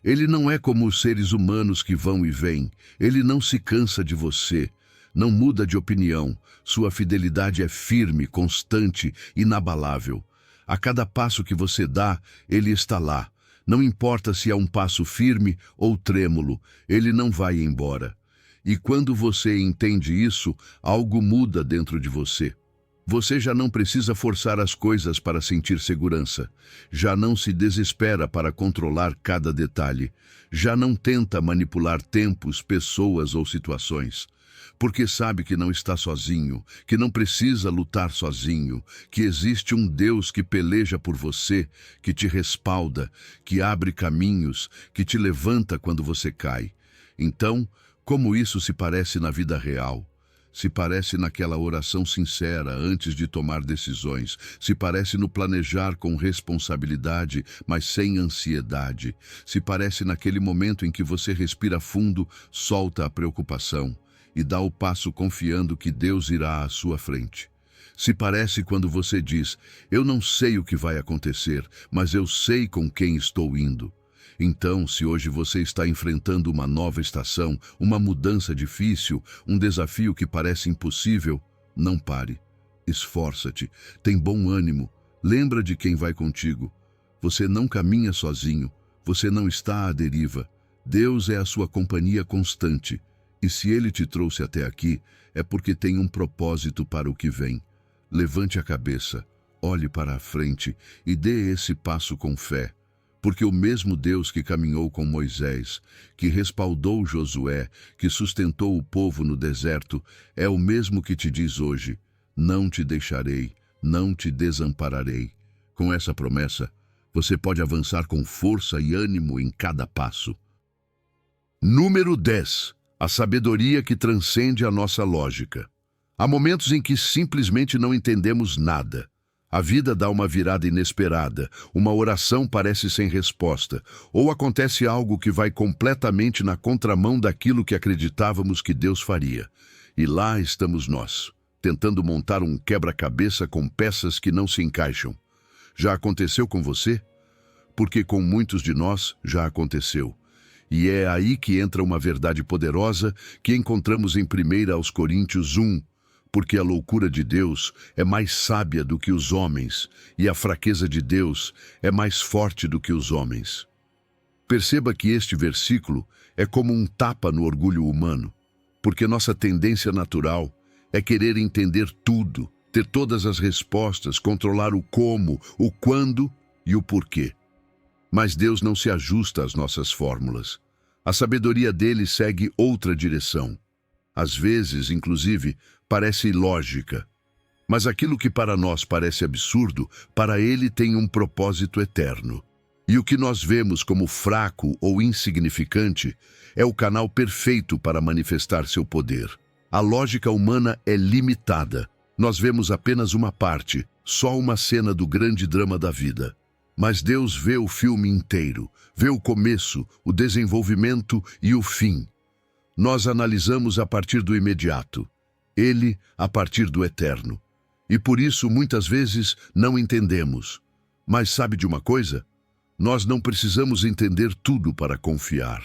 Ele não é como os seres humanos que vão e vêm. Ele não se cansa de você, não muda de opinião. Sua fidelidade é firme, constante, inabalável. A cada passo que você dá, ele está lá. Não importa se é um passo firme ou trêmulo, ele não vai embora. E quando você entende isso, algo muda dentro de você. Você já não precisa forçar as coisas para sentir segurança. Já não se desespera para controlar cada detalhe. Já não tenta manipular tempos, pessoas ou situações. Porque sabe que não está sozinho, que não precisa lutar sozinho, que existe um Deus que peleja por você, que te respalda, que abre caminhos, que te levanta quando você cai. Então, como isso se parece na vida real? Se parece naquela oração sincera antes de tomar decisões, se parece no planejar com responsabilidade, mas sem ansiedade, se parece naquele momento em que você respira fundo, solta a preocupação e dá o passo confiando que Deus irá à sua frente. Se parece quando você diz, eu não sei o que vai acontecer, mas eu sei com quem estou indo. Então, se hoje você está enfrentando uma nova estação, uma mudança difícil, um desafio que parece impossível, não pare. Esforça-te, tem bom ânimo, lembra de quem vai contigo. Você não caminha sozinho, você não está à deriva. Deus é a sua companhia constante. E se Ele te trouxe até aqui, é porque tem um propósito para o que vem. Levante a cabeça, olhe para a frente e dê esse passo com fé. Porque o mesmo Deus que caminhou com Moisés, que respaldou Josué, que sustentou o povo no deserto, é o mesmo que te diz hoje, não te deixarei, não te desampararei. Com essa promessa, você pode avançar com força e ânimo em cada passo. Número 10. A sabedoria que transcende a nossa lógica. Há momentos em que simplesmente não entendemos nada. A vida dá uma virada inesperada, uma oração parece sem resposta, ou acontece algo que vai completamente na contramão daquilo que acreditávamos que Deus faria. E lá estamos nós, tentando montar um quebra-cabeça com peças que não se encaixam. Já aconteceu com você? Porque com muitos de nós já aconteceu. E é aí que entra uma verdade poderosa que encontramos em 1 Coríntios 1, porque a loucura de Deus é mais sábia do que os homens, e a fraqueza de Deus é mais forte do que os homens. Perceba que este versículo é como um tapa no orgulho humano, porque nossa tendência natural é querer entender tudo, ter todas as respostas, controlar o como, o quando e o porquê. Mas Deus não se ajusta às nossas fórmulas. A sabedoria dele segue outra direção. Às vezes, inclusive, parece ilógica. Mas aquilo que para nós parece absurdo, para ele tem um propósito eterno. E o que nós vemos como fraco ou insignificante é o canal perfeito para manifestar seu poder. A lógica humana é limitada. Nós vemos apenas uma parte, só uma cena do grande drama da vida. Mas Deus vê o filme inteiro, vê o começo, o desenvolvimento e o fim. Nós analisamos a partir do imediato, ele a partir do eterno. E por isso, muitas vezes, não entendemos. Mas sabe de uma coisa? Nós não precisamos entender tudo para confiar.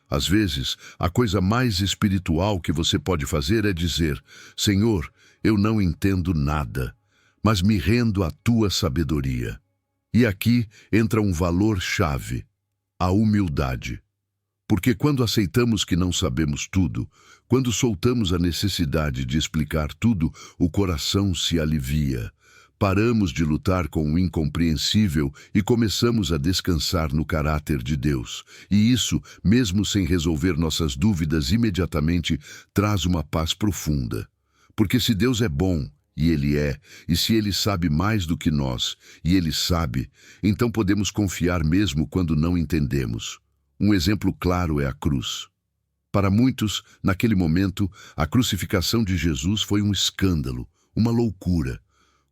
Às vezes, a coisa mais espiritual que você pode fazer é dizer: Senhor, eu não entendo nada, mas me rendo à tua sabedoria. E aqui entra um valor-chave: a humildade. Porque quando aceitamos que não sabemos tudo, quando soltamos a necessidade de explicar tudo, o coração se alivia. Paramos de lutar com o incompreensível e começamos a descansar no caráter de Deus. E isso, mesmo sem resolver nossas dúvidas imediatamente, traz uma paz profunda. Porque se Deus é bom, e Ele é, e se Ele sabe mais do que nós, e Ele sabe, então podemos confiar mesmo quando não entendemos. Um exemplo claro é a cruz. Para muitos, naquele momento, a crucificação de Jesus foi um escândalo, uma loucura.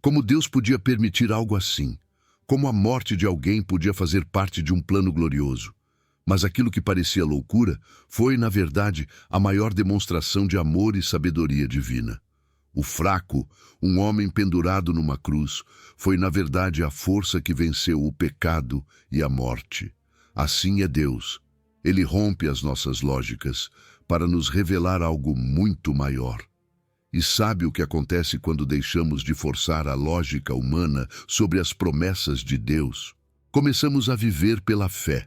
Como Deus podia permitir algo assim? Como a morte de alguém podia fazer parte de um plano glorioso? Mas aquilo que parecia loucura foi, na verdade, a maior demonstração de amor e sabedoria divina. O fraco, um homem pendurado numa cruz, foi, na verdade, a força que venceu o pecado e a morte. Assim é Deus. Ele rompe as nossas lógicas para nos revelar algo muito maior. E sabe o que acontece quando deixamos de forçar a lógica humana sobre as promessas de Deus? Começamos a viver pela fé.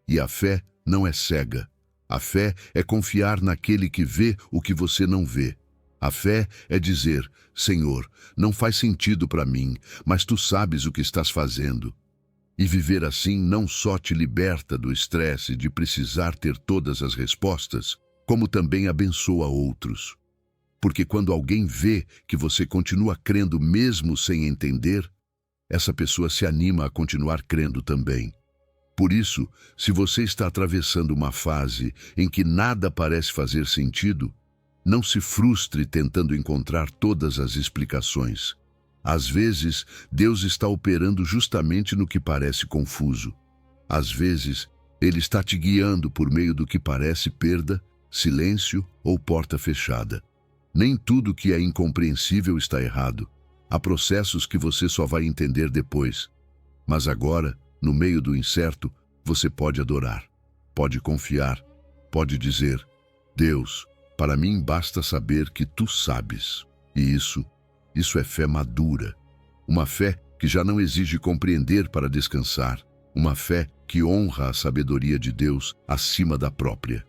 E a fé não é cega. A fé é confiar naquele que vê o que você não vê. A fé é dizer: Senhor, não faz sentido para mim, mas Tu sabes o que estás fazendo. E viver assim não só te liberta do estresse de precisar ter todas as respostas, como também abençoa outros. Porque quando alguém vê que você continua crendo mesmo sem entender, essa pessoa se anima a continuar crendo também. Por isso, se você está atravessando uma fase em que nada parece fazer sentido, não se frustre tentando encontrar todas as explicações. Às vezes, Deus está operando justamente no que parece confuso. Às vezes, Ele está te guiando por meio do que parece perda, silêncio ou porta fechada. Nem tudo que é incompreensível está errado. Há processos que você só vai entender depois. Mas agora, no meio do incerto, você pode adorar, pode confiar, pode dizer: Deus, para mim basta saber que Tu sabes. E isso é fé madura. Uma fé que já não exige compreender para descansar. Uma fé que honra a sabedoria de Deus acima da própria.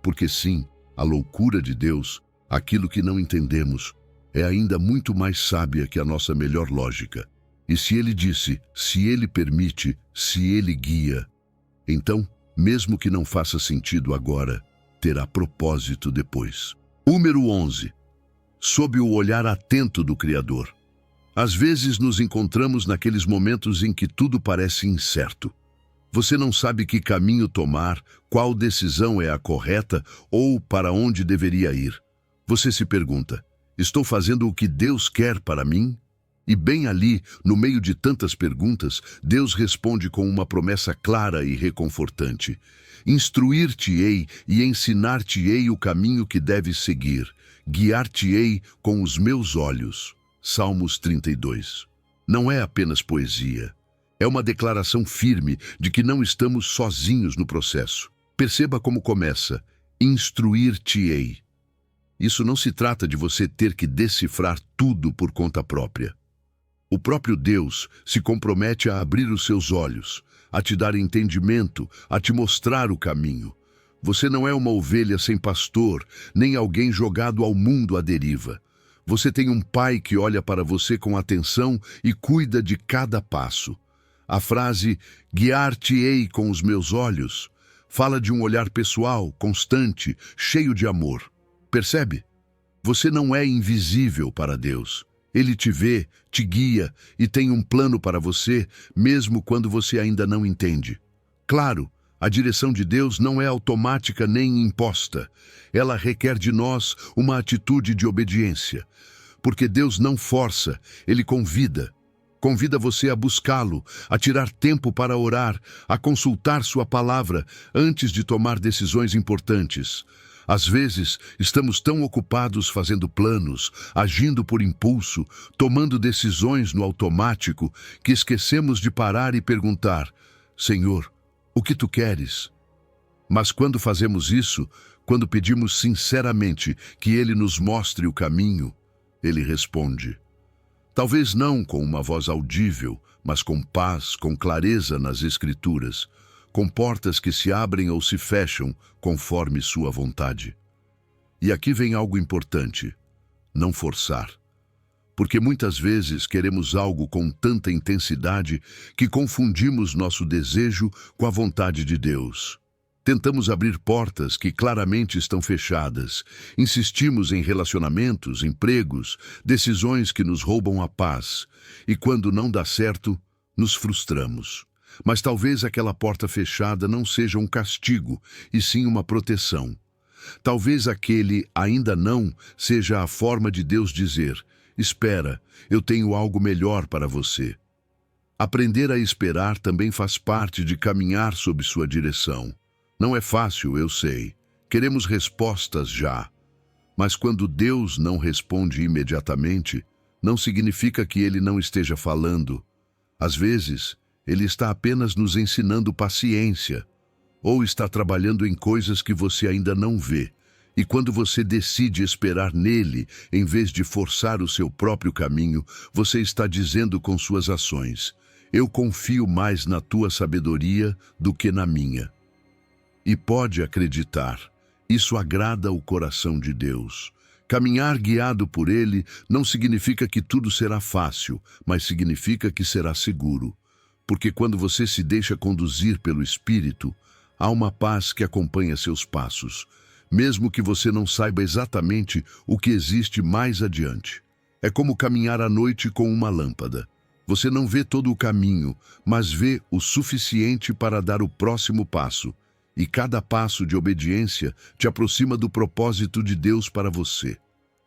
Porque sim, a loucura de Deus, aquilo que não entendemos, é ainda muito mais sábia que a nossa melhor lógica. E se Ele disse, se Ele permite, se Ele guia, então, mesmo que não faça sentido agora, terá propósito depois. Número 11. Sob o olhar atento do Criador. Às vezes nos encontramos naqueles momentos em que tudo parece incerto. Você não sabe que caminho tomar, qual decisão é a correta ou para onde deveria ir. Você se pergunta: estou fazendo o que Deus quer para mim? E bem ali, no meio de tantas perguntas, Deus responde com uma promessa clara e reconfortante: instruir-te-ei e ensinar-te-ei o caminho que deves seguir. Guiar-te-ei com os meus olhos. Salmos 32. Não é apenas poesia. É uma declaração firme de que não estamos sozinhos no processo. Perceba como começa: instruir-te-ei. Isso não se trata de você ter que decifrar tudo por conta própria. O próprio Deus se compromete a abrir os seus olhos, a te dar entendimento, a te mostrar o caminho. Você não é uma ovelha sem pastor, nem alguém jogado ao mundo à deriva. Você tem um pai que olha para você com atenção e cuida de cada passo. A frase, guiar-te-ei com os meus olhos, fala de um olhar pessoal, constante, cheio de amor. Percebe? Você não é invisível para Deus. Ele te vê, te guia e tem um plano para você, mesmo quando você ainda não entende. Claro, a direção de Deus não é automática nem imposta. Ela requer de nós uma atitude de obediência. Porque Deus não força, Ele convida. Convida você a buscá-lo, a tirar tempo para orar, a consultar sua palavra antes de tomar decisões importantes. Às vezes, estamos tão ocupados fazendo planos, agindo por impulso, tomando decisões no automático, que esquecemos de parar e perguntar: Senhor, o que tu queres? Mas quando fazemos isso, quando pedimos sinceramente que Ele nos mostre o caminho, Ele responde. Talvez não com uma voz audível, mas com paz, com clareza nas Escrituras, com portas que se abrem ou se fecham conforme sua vontade. E aqui vem algo importante: não forçar. Porque muitas vezes queremos algo com tanta intensidade que confundimos nosso desejo com a vontade de Deus. Tentamos abrir portas que claramente estão fechadas. Insistimos em relacionamentos, empregos, decisões que nos roubam a paz. E quando não dá certo, nos frustramos. Mas talvez aquela porta fechada não seja um castigo, e sim uma proteção. Talvez aquele ainda não seja a forma de Deus dizer: espera, eu tenho algo melhor para você. Aprender a esperar também faz parte de caminhar sob sua direção. Não é fácil, eu sei. Queremos respostas já. Mas quando Deus não responde imediatamente, não significa que Ele não esteja falando. Às vezes, Ele está apenas nos ensinando paciência, ou está trabalhando em coisas que você ainda não vê. E quando você decide esperar nele, em vez de forçar o seu próprio caminho, você está dizendo com suas ações: eu confio mais na tua sabedoria do que na minha. E pode acreditar, isso agrada o coração de Deus. Caminhar guiado por Ele não significa que tudo será fácil, mas significa que será seguro. Porque quando você se deixa conduzir pelo Espírito, há uma paz que acompanha seus passos, mesmo que você não saiba exatamente o que existe mais adiante. É como caminhar à noite com uma lâmpada. Você não vê todo o caminho, mas vê o suficiente para dar o próximo passo. E cada passo de obediência te aproxima do propósito de Deus para você.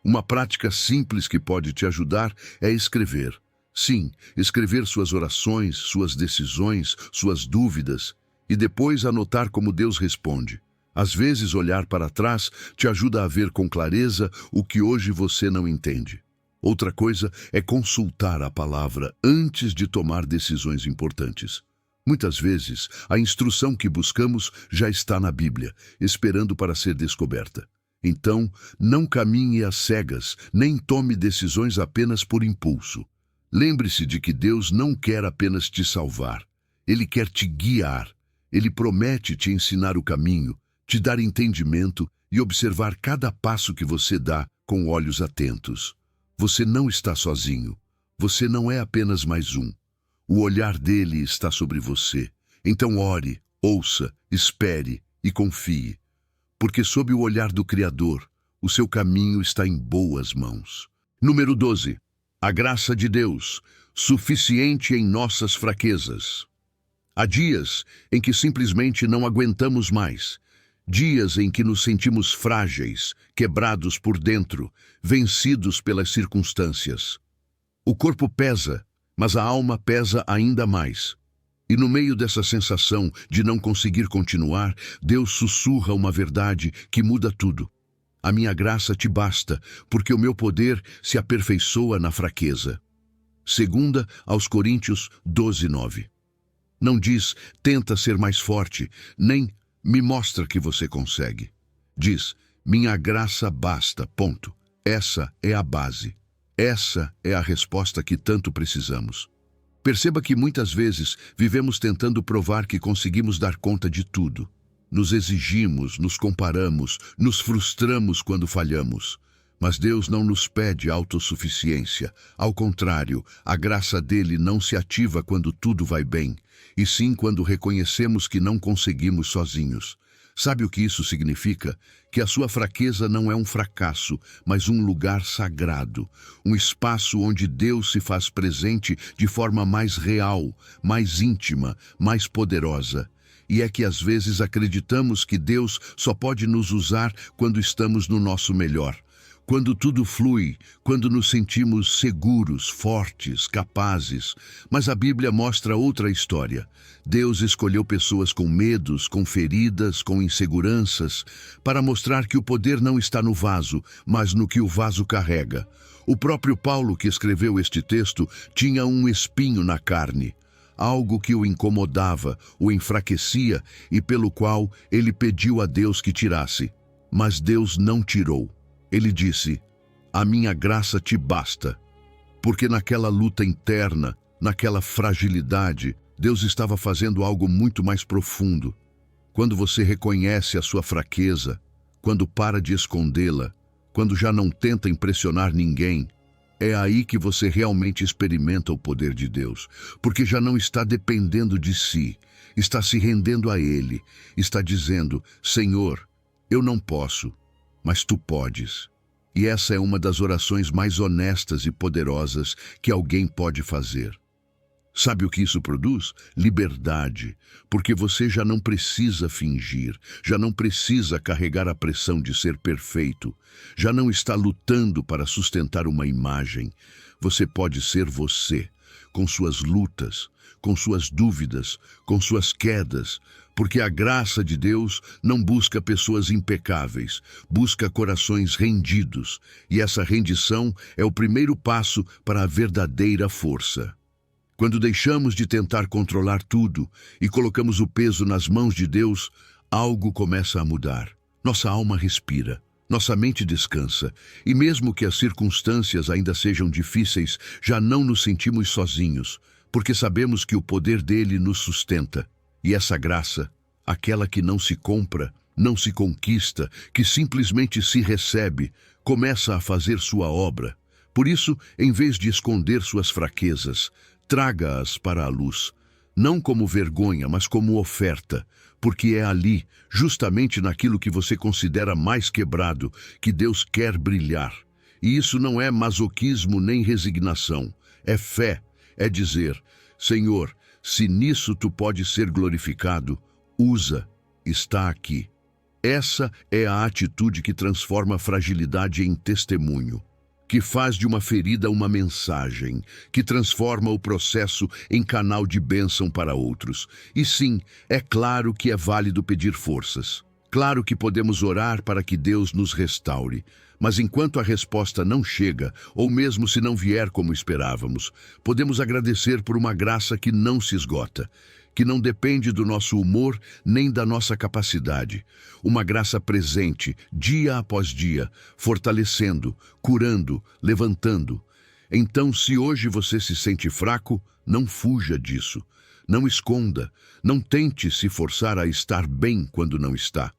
Uma prática simples que pode te ajudar é escrever. Sim, escrever suas orações, suas decisões, suas dúvidas, e depois anotar como Deus responde. Às vezes, olhar para trás te ajuda a ver com clareza o que hoje você não entende. Outra coisa é consultar a palavra antes de tomar decisões importantes. Muitas vezes, a instrução que buscamos já está na Bíblia, esperando para ser descoberta. Então, não caminhe às cegas, nem tome decisões apenas por impulso. Lembre-se de que Deus não quer apenas te salvar. Ele quer te guiar. Ele promete te ensinar o caminho, te dar entendimento e observar cada passo que você dá com olhos atentos. Você não está sozinho. Você não é apenas mais um. O olhar dele está sobre você. Então ore, ouça, espere e confie. Porque sob o olhar do Criador, o seu caminho está em boas mãos. Número 12. A graça de Deus, suficiente em nossas fraquezas. Há dias em que simplesmente não aguentamos mais. Dias em que nos sentimos frágeis, quebrados por dentro, vencidos pelas circunstâncias. O corpo pesa, mas a alma pesa ainda mais. E no meio dessa sensação de não conseguir continuar, Deus sussurra uma verdade que muda tudo. A minha graça te basta, porque o meu poder se aperfeiçoa na fraqueza. 2 aos Coríntios 12:9. Não diz, tenta ser mais forte, nem me mostra que você consegue. Diz, minha graça basta, ponto. Essa é a base. Essa é a resposta que tanto precisamos. Perceba que muitas vezes vivemos tentando provar que conseguimos dar conta de tudo. Nos exigimos, nos comparamos, nos frustramos quando falhamos. Mas Deus não nos pede autossuficiência. Ao contrário, a graça dele não se ativa quando tudo vai bem, e sim quando reconhecemos que não conseguimos sozinhos. Sabe o que isso significa? Que a sua fraqueza não é um fracasso, mas um lugar sagrado, um espaço onde Deus se faz presente de forma mais real, mais íntima, mais poderosa. E é que às vezes acreditamos que Deus só pode nos usar quando estamos no nosso melhor, Quando tudo flui, quando nos sentimos seguros, fortes, capazes. Mas a Bíblia mostra outra história. Deus escolheu pessoas com medos, com feridas, com inseguranças, para mostrar que o poder não está no vaso, mas no que o vaso carrega. O próprio Paulo, que escreveu este texto, tinha um espinho na carne, algo que o incomodava, o enfraquecia e pelo qual ele pediu a Deus que tirasse. Mas Deus não tirou. Ele disse: "A minha graça te basta." Porque naquela luta interna, naquela fragilidade, Deus estava fazendo algo muito mais profundo. Quando você reconhece a sua fraqueza, quando para de escondê-la, quando já não tenta impressionar ninguém, é aí que você realmente experimenta o poder de Deus, porque já não está dependendo de si, está se rendendo a Ele, está dizendo: "Senhor, eu não posso, mas Tu podes." E essa é uma das orações mais honestas e poderosas que alguém pode fazer. Sabe o que isso produz? Liberdade, porque você já não precisa fingir, já não precisa carregar a pressão de ser perfeito, já não está lutando para sustentar uma imagem. Você pode ser você, com suas lutas, com suas dúvidas, com suas quedas, porque a graça de Deus não busca pessoas impecáveis, busca corações rendidos, e essa rendição é o primeiro passo para a verdadeira força. Quando deixamos de tentar controlar tudo e colocamos o peso nas mãos de Deus, algo começa a mudar. Nossa alma respira, nossa mente descansa, e mesmo que as circunstâncias ainda sejam difíceis, já não nos sentimos sozinhos, porque sabemos que o poder dele nos sustenta. E essa graça, aquela que não se compra, não se conquista, que simplesmente se recebe, começa a fazer sua obra. Por isso, em vez de esconder suas fraquezas, traga-as para a luz, não como vergonha, mas como oferta, porque é ali, justamente naquilo que você considera mais quebrado, que Deus quer brilhar. E isso não é masoquismo nem resignação, é fé, é dizer: "Senhor, se nisso Tu podes ser glorificado, usa, está aqui." Essa é a atitude que transforma a fragilidade em testemunho, que faz de uma ferida uma mensagem, que transforma o processo em canal de bênção para outros. E sim, é claro que é válido pedir forças. Claro que podemos orar para que Deus nos restaure. Mas enquanto a resposta não chega, ou mesmo se não vier como esperávamos, podemos agradecer por uma graça que não se esgota, que não depende do nosso humor nem da nossa capacidade. Uma graça presente, dia após dia, fortalecendo, curando, levantando. Então, se hoje você se sente fraco, não fuja disso. Não esconda, não tente se forçar a estar bem quando não está.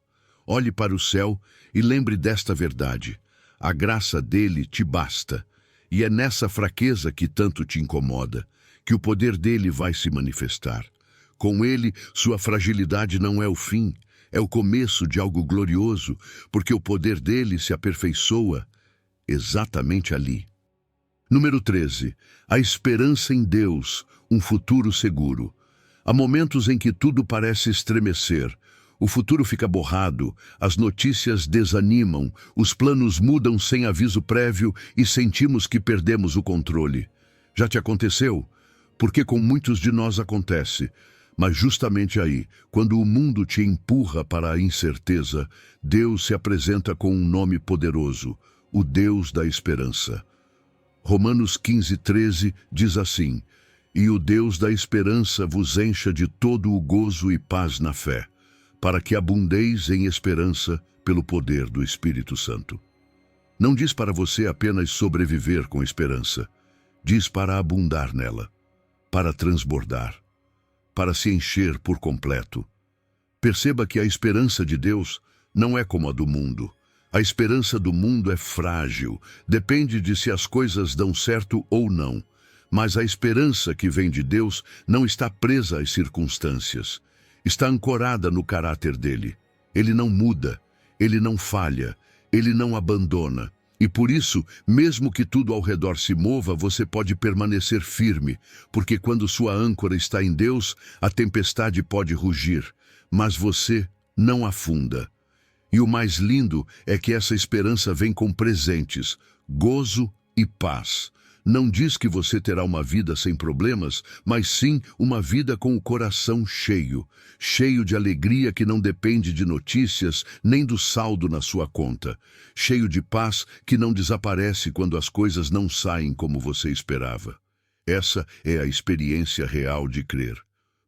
Olhe para o céu e lembre desta verdade: a graça dele te basta. E é nessa fraqueza que tanto te incomoda, que o poder dele vai se manifestar. Com ele, sua fragilidade não é o fim, é o começo de algo glorioso, porque o poder dele se aperfeiçoa exatamente ali. Número 13. A esperança em Deus, um futuro seguro. Há momentos em que tudo parece estremecer. O futuro fica borrado, as notícias desanimam, os planos mudam sem aviso prévio e sentimos que perdemos o controle. Já te aconteceu? Porque com muitos de nós acontece. Mas justamente aí, quando o mundo te empurra para a incerteza, Deus se apresenta com um nome poderoso: o Deus da esperança. Romanos 15:13 diz assim: "E o Deus da esperança vos encha de todo o gozo e paz na fé, para que abundeis em esperança pelo poder do Espírito Santo." Não diz para você apenas sobreviver com esperança, diz para abundar nela, para transbordar, para se encher por completo. Perceba que a esperança de Deus não é como a do mundo. A esperança do mundo é frágil, depende de se as coisas dão certo ou não. Mas a esperança que vem de Deus não está presa às circunstâncias. Está ancorada no caráter dele. Ele não muda, ele não falha, ele não abandona. E por isso, mesmo que tudo ao redor se mova, você pode permanecer firme, porque quando sua âncora está em Deus, a tempestade pode rugir, mas você não afunda. E o mais lindo é que essa esperança vem com presentes, gozo e paz. Não diz que você terá uma vida sem problemas, mas sim uma vida com o coração cheio, cheio de alegria que não depende de notícias nem do saldo na sua conta, cheio de paz que não desaparece quando as coisas não saem como você esperava. Essa é a experiência real de crer.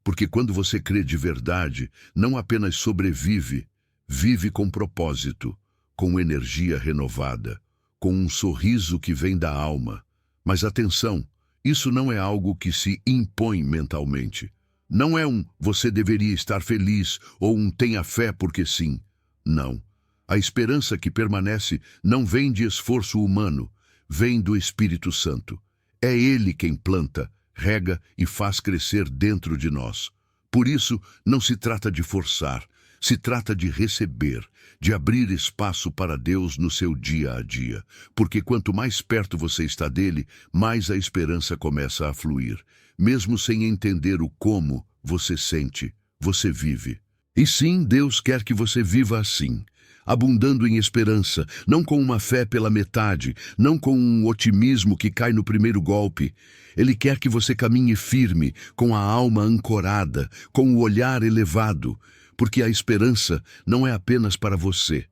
Porque quando você crê de verdade, não apenas sobrevive, vive com propósito, com energia renovada, com um sorriso que vem da alma. Mas atenção, isso não é algo que se impõe mentalmente. Não é um você deveria estar feliz ou um tenha fé porque sim. Não. A esperança que permanece não vem de esforço humano, vem do Espírito Santo. É Ele quem planta, rega e faz crescer dentro de nós. Por isso, não se trata de forçar, se trata de receber, de abrir espaço para Deus no seu dia a dia, porque quanto mais perto você está dele, mais a esperança começa a fluir. Mesmo sem entender o como você sente, você vive. E sim, Deus quer que você viva assim, abundando em esperança, não com uma fé pela metade, não com um otimismo que cai no primeiro golpe. Ele quer que você caminhe firme, com a alma ancorada, com o olhar elevado, porque a esperança não é apenas para você.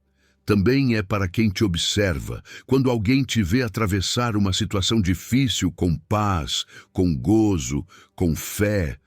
Também é para quem te observa, quando alguém te vê atravessar uma situação difícil com paz, com gozo, com fé.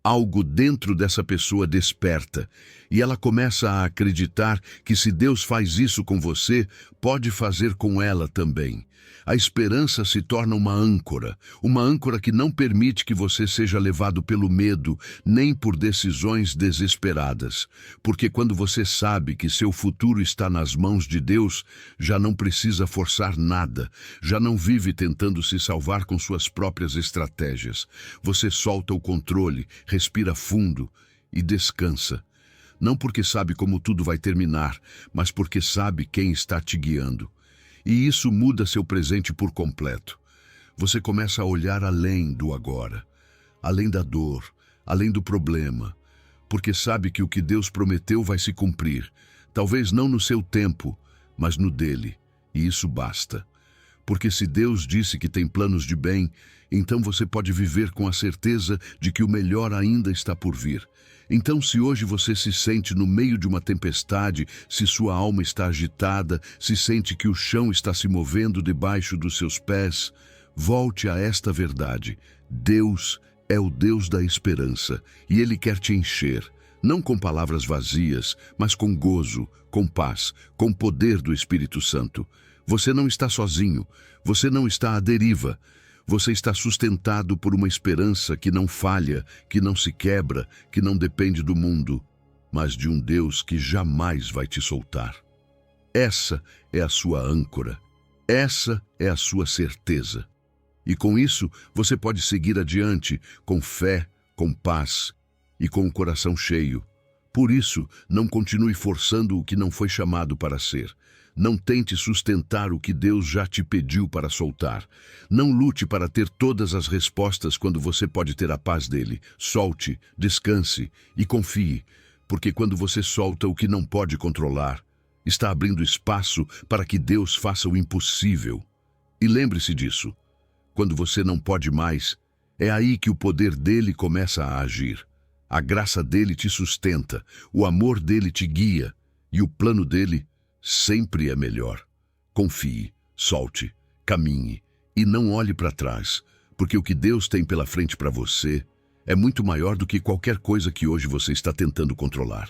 Algo dentro dessa pessoa desperta, e ela começa a acreditar que se Deus faz isso com você, pode fazer com ela também. A esperança se torna uma âncora que não permite que você seja levado pelo medo, nem por decisões desesperadas. Porque quando você sabe que seu futuro está nas mãos de Deus, já não precisa forçar nada, já não vive tentando se salvar com suas próprias estratégias. Você solta o controle, respira fundo e descansa. Não porque sabe como tudo vai terminar, mas porque sabe quem está te guiando. E isso muda seu presente por completo. Você começa a olhar além do agora, além da dor, além do problema, porque sabe que o que Deus prometeu vai se cumprir, talvez não no seu tempo, mas no dele, e isso basta. Porque se Deus disse que tem planos de bem, então você pode viver com a certeza de que o melhor ainda está por vir. Então, se hoje você se sente no meio de uma tempestade, se sua alma está agitada, se sente que o chão está se movendo debaixo dos seus pés, volte a esta verdade. Deus é o Deus da esperança e Ele quer te encher, não com palavras vazias, mas com gozo, com paz, com poder do Espírito Santo. Você não está sozinho, você não está à deriva. Você está sustentado por uma esperança que não falha, que não se quebra, que não depende do mundo, mas de um Deus que jamais vai te soltar. Essa é a sua âncora. Essa é a sua certeza. E com isso, você pode seguir adiante com fé, com paz e com o coração cheio. Por isso, não continue forçando o que não foi chamado para ser. Não tente sustentar o que Deus já te pediu para soltar. Não lute para ter todas as respostas quando você pode ter a paz dele. Solte, descanse e confie, porque quando você solta o que não pode controlar, está abrindo espaço para que Deus faça o impossível. E lembre-se disso. Quando você não pode mais, é aí que o poder dele começa a agir. A graça dele te sustenta, o amor dele te guia e o plano dele sempre é melhor. Confie, solte, caminhe e não olhe para trás, porque o que Deus tem pela frente para você é muito maior do que qualquer coisa que hoje você está tentando controlar.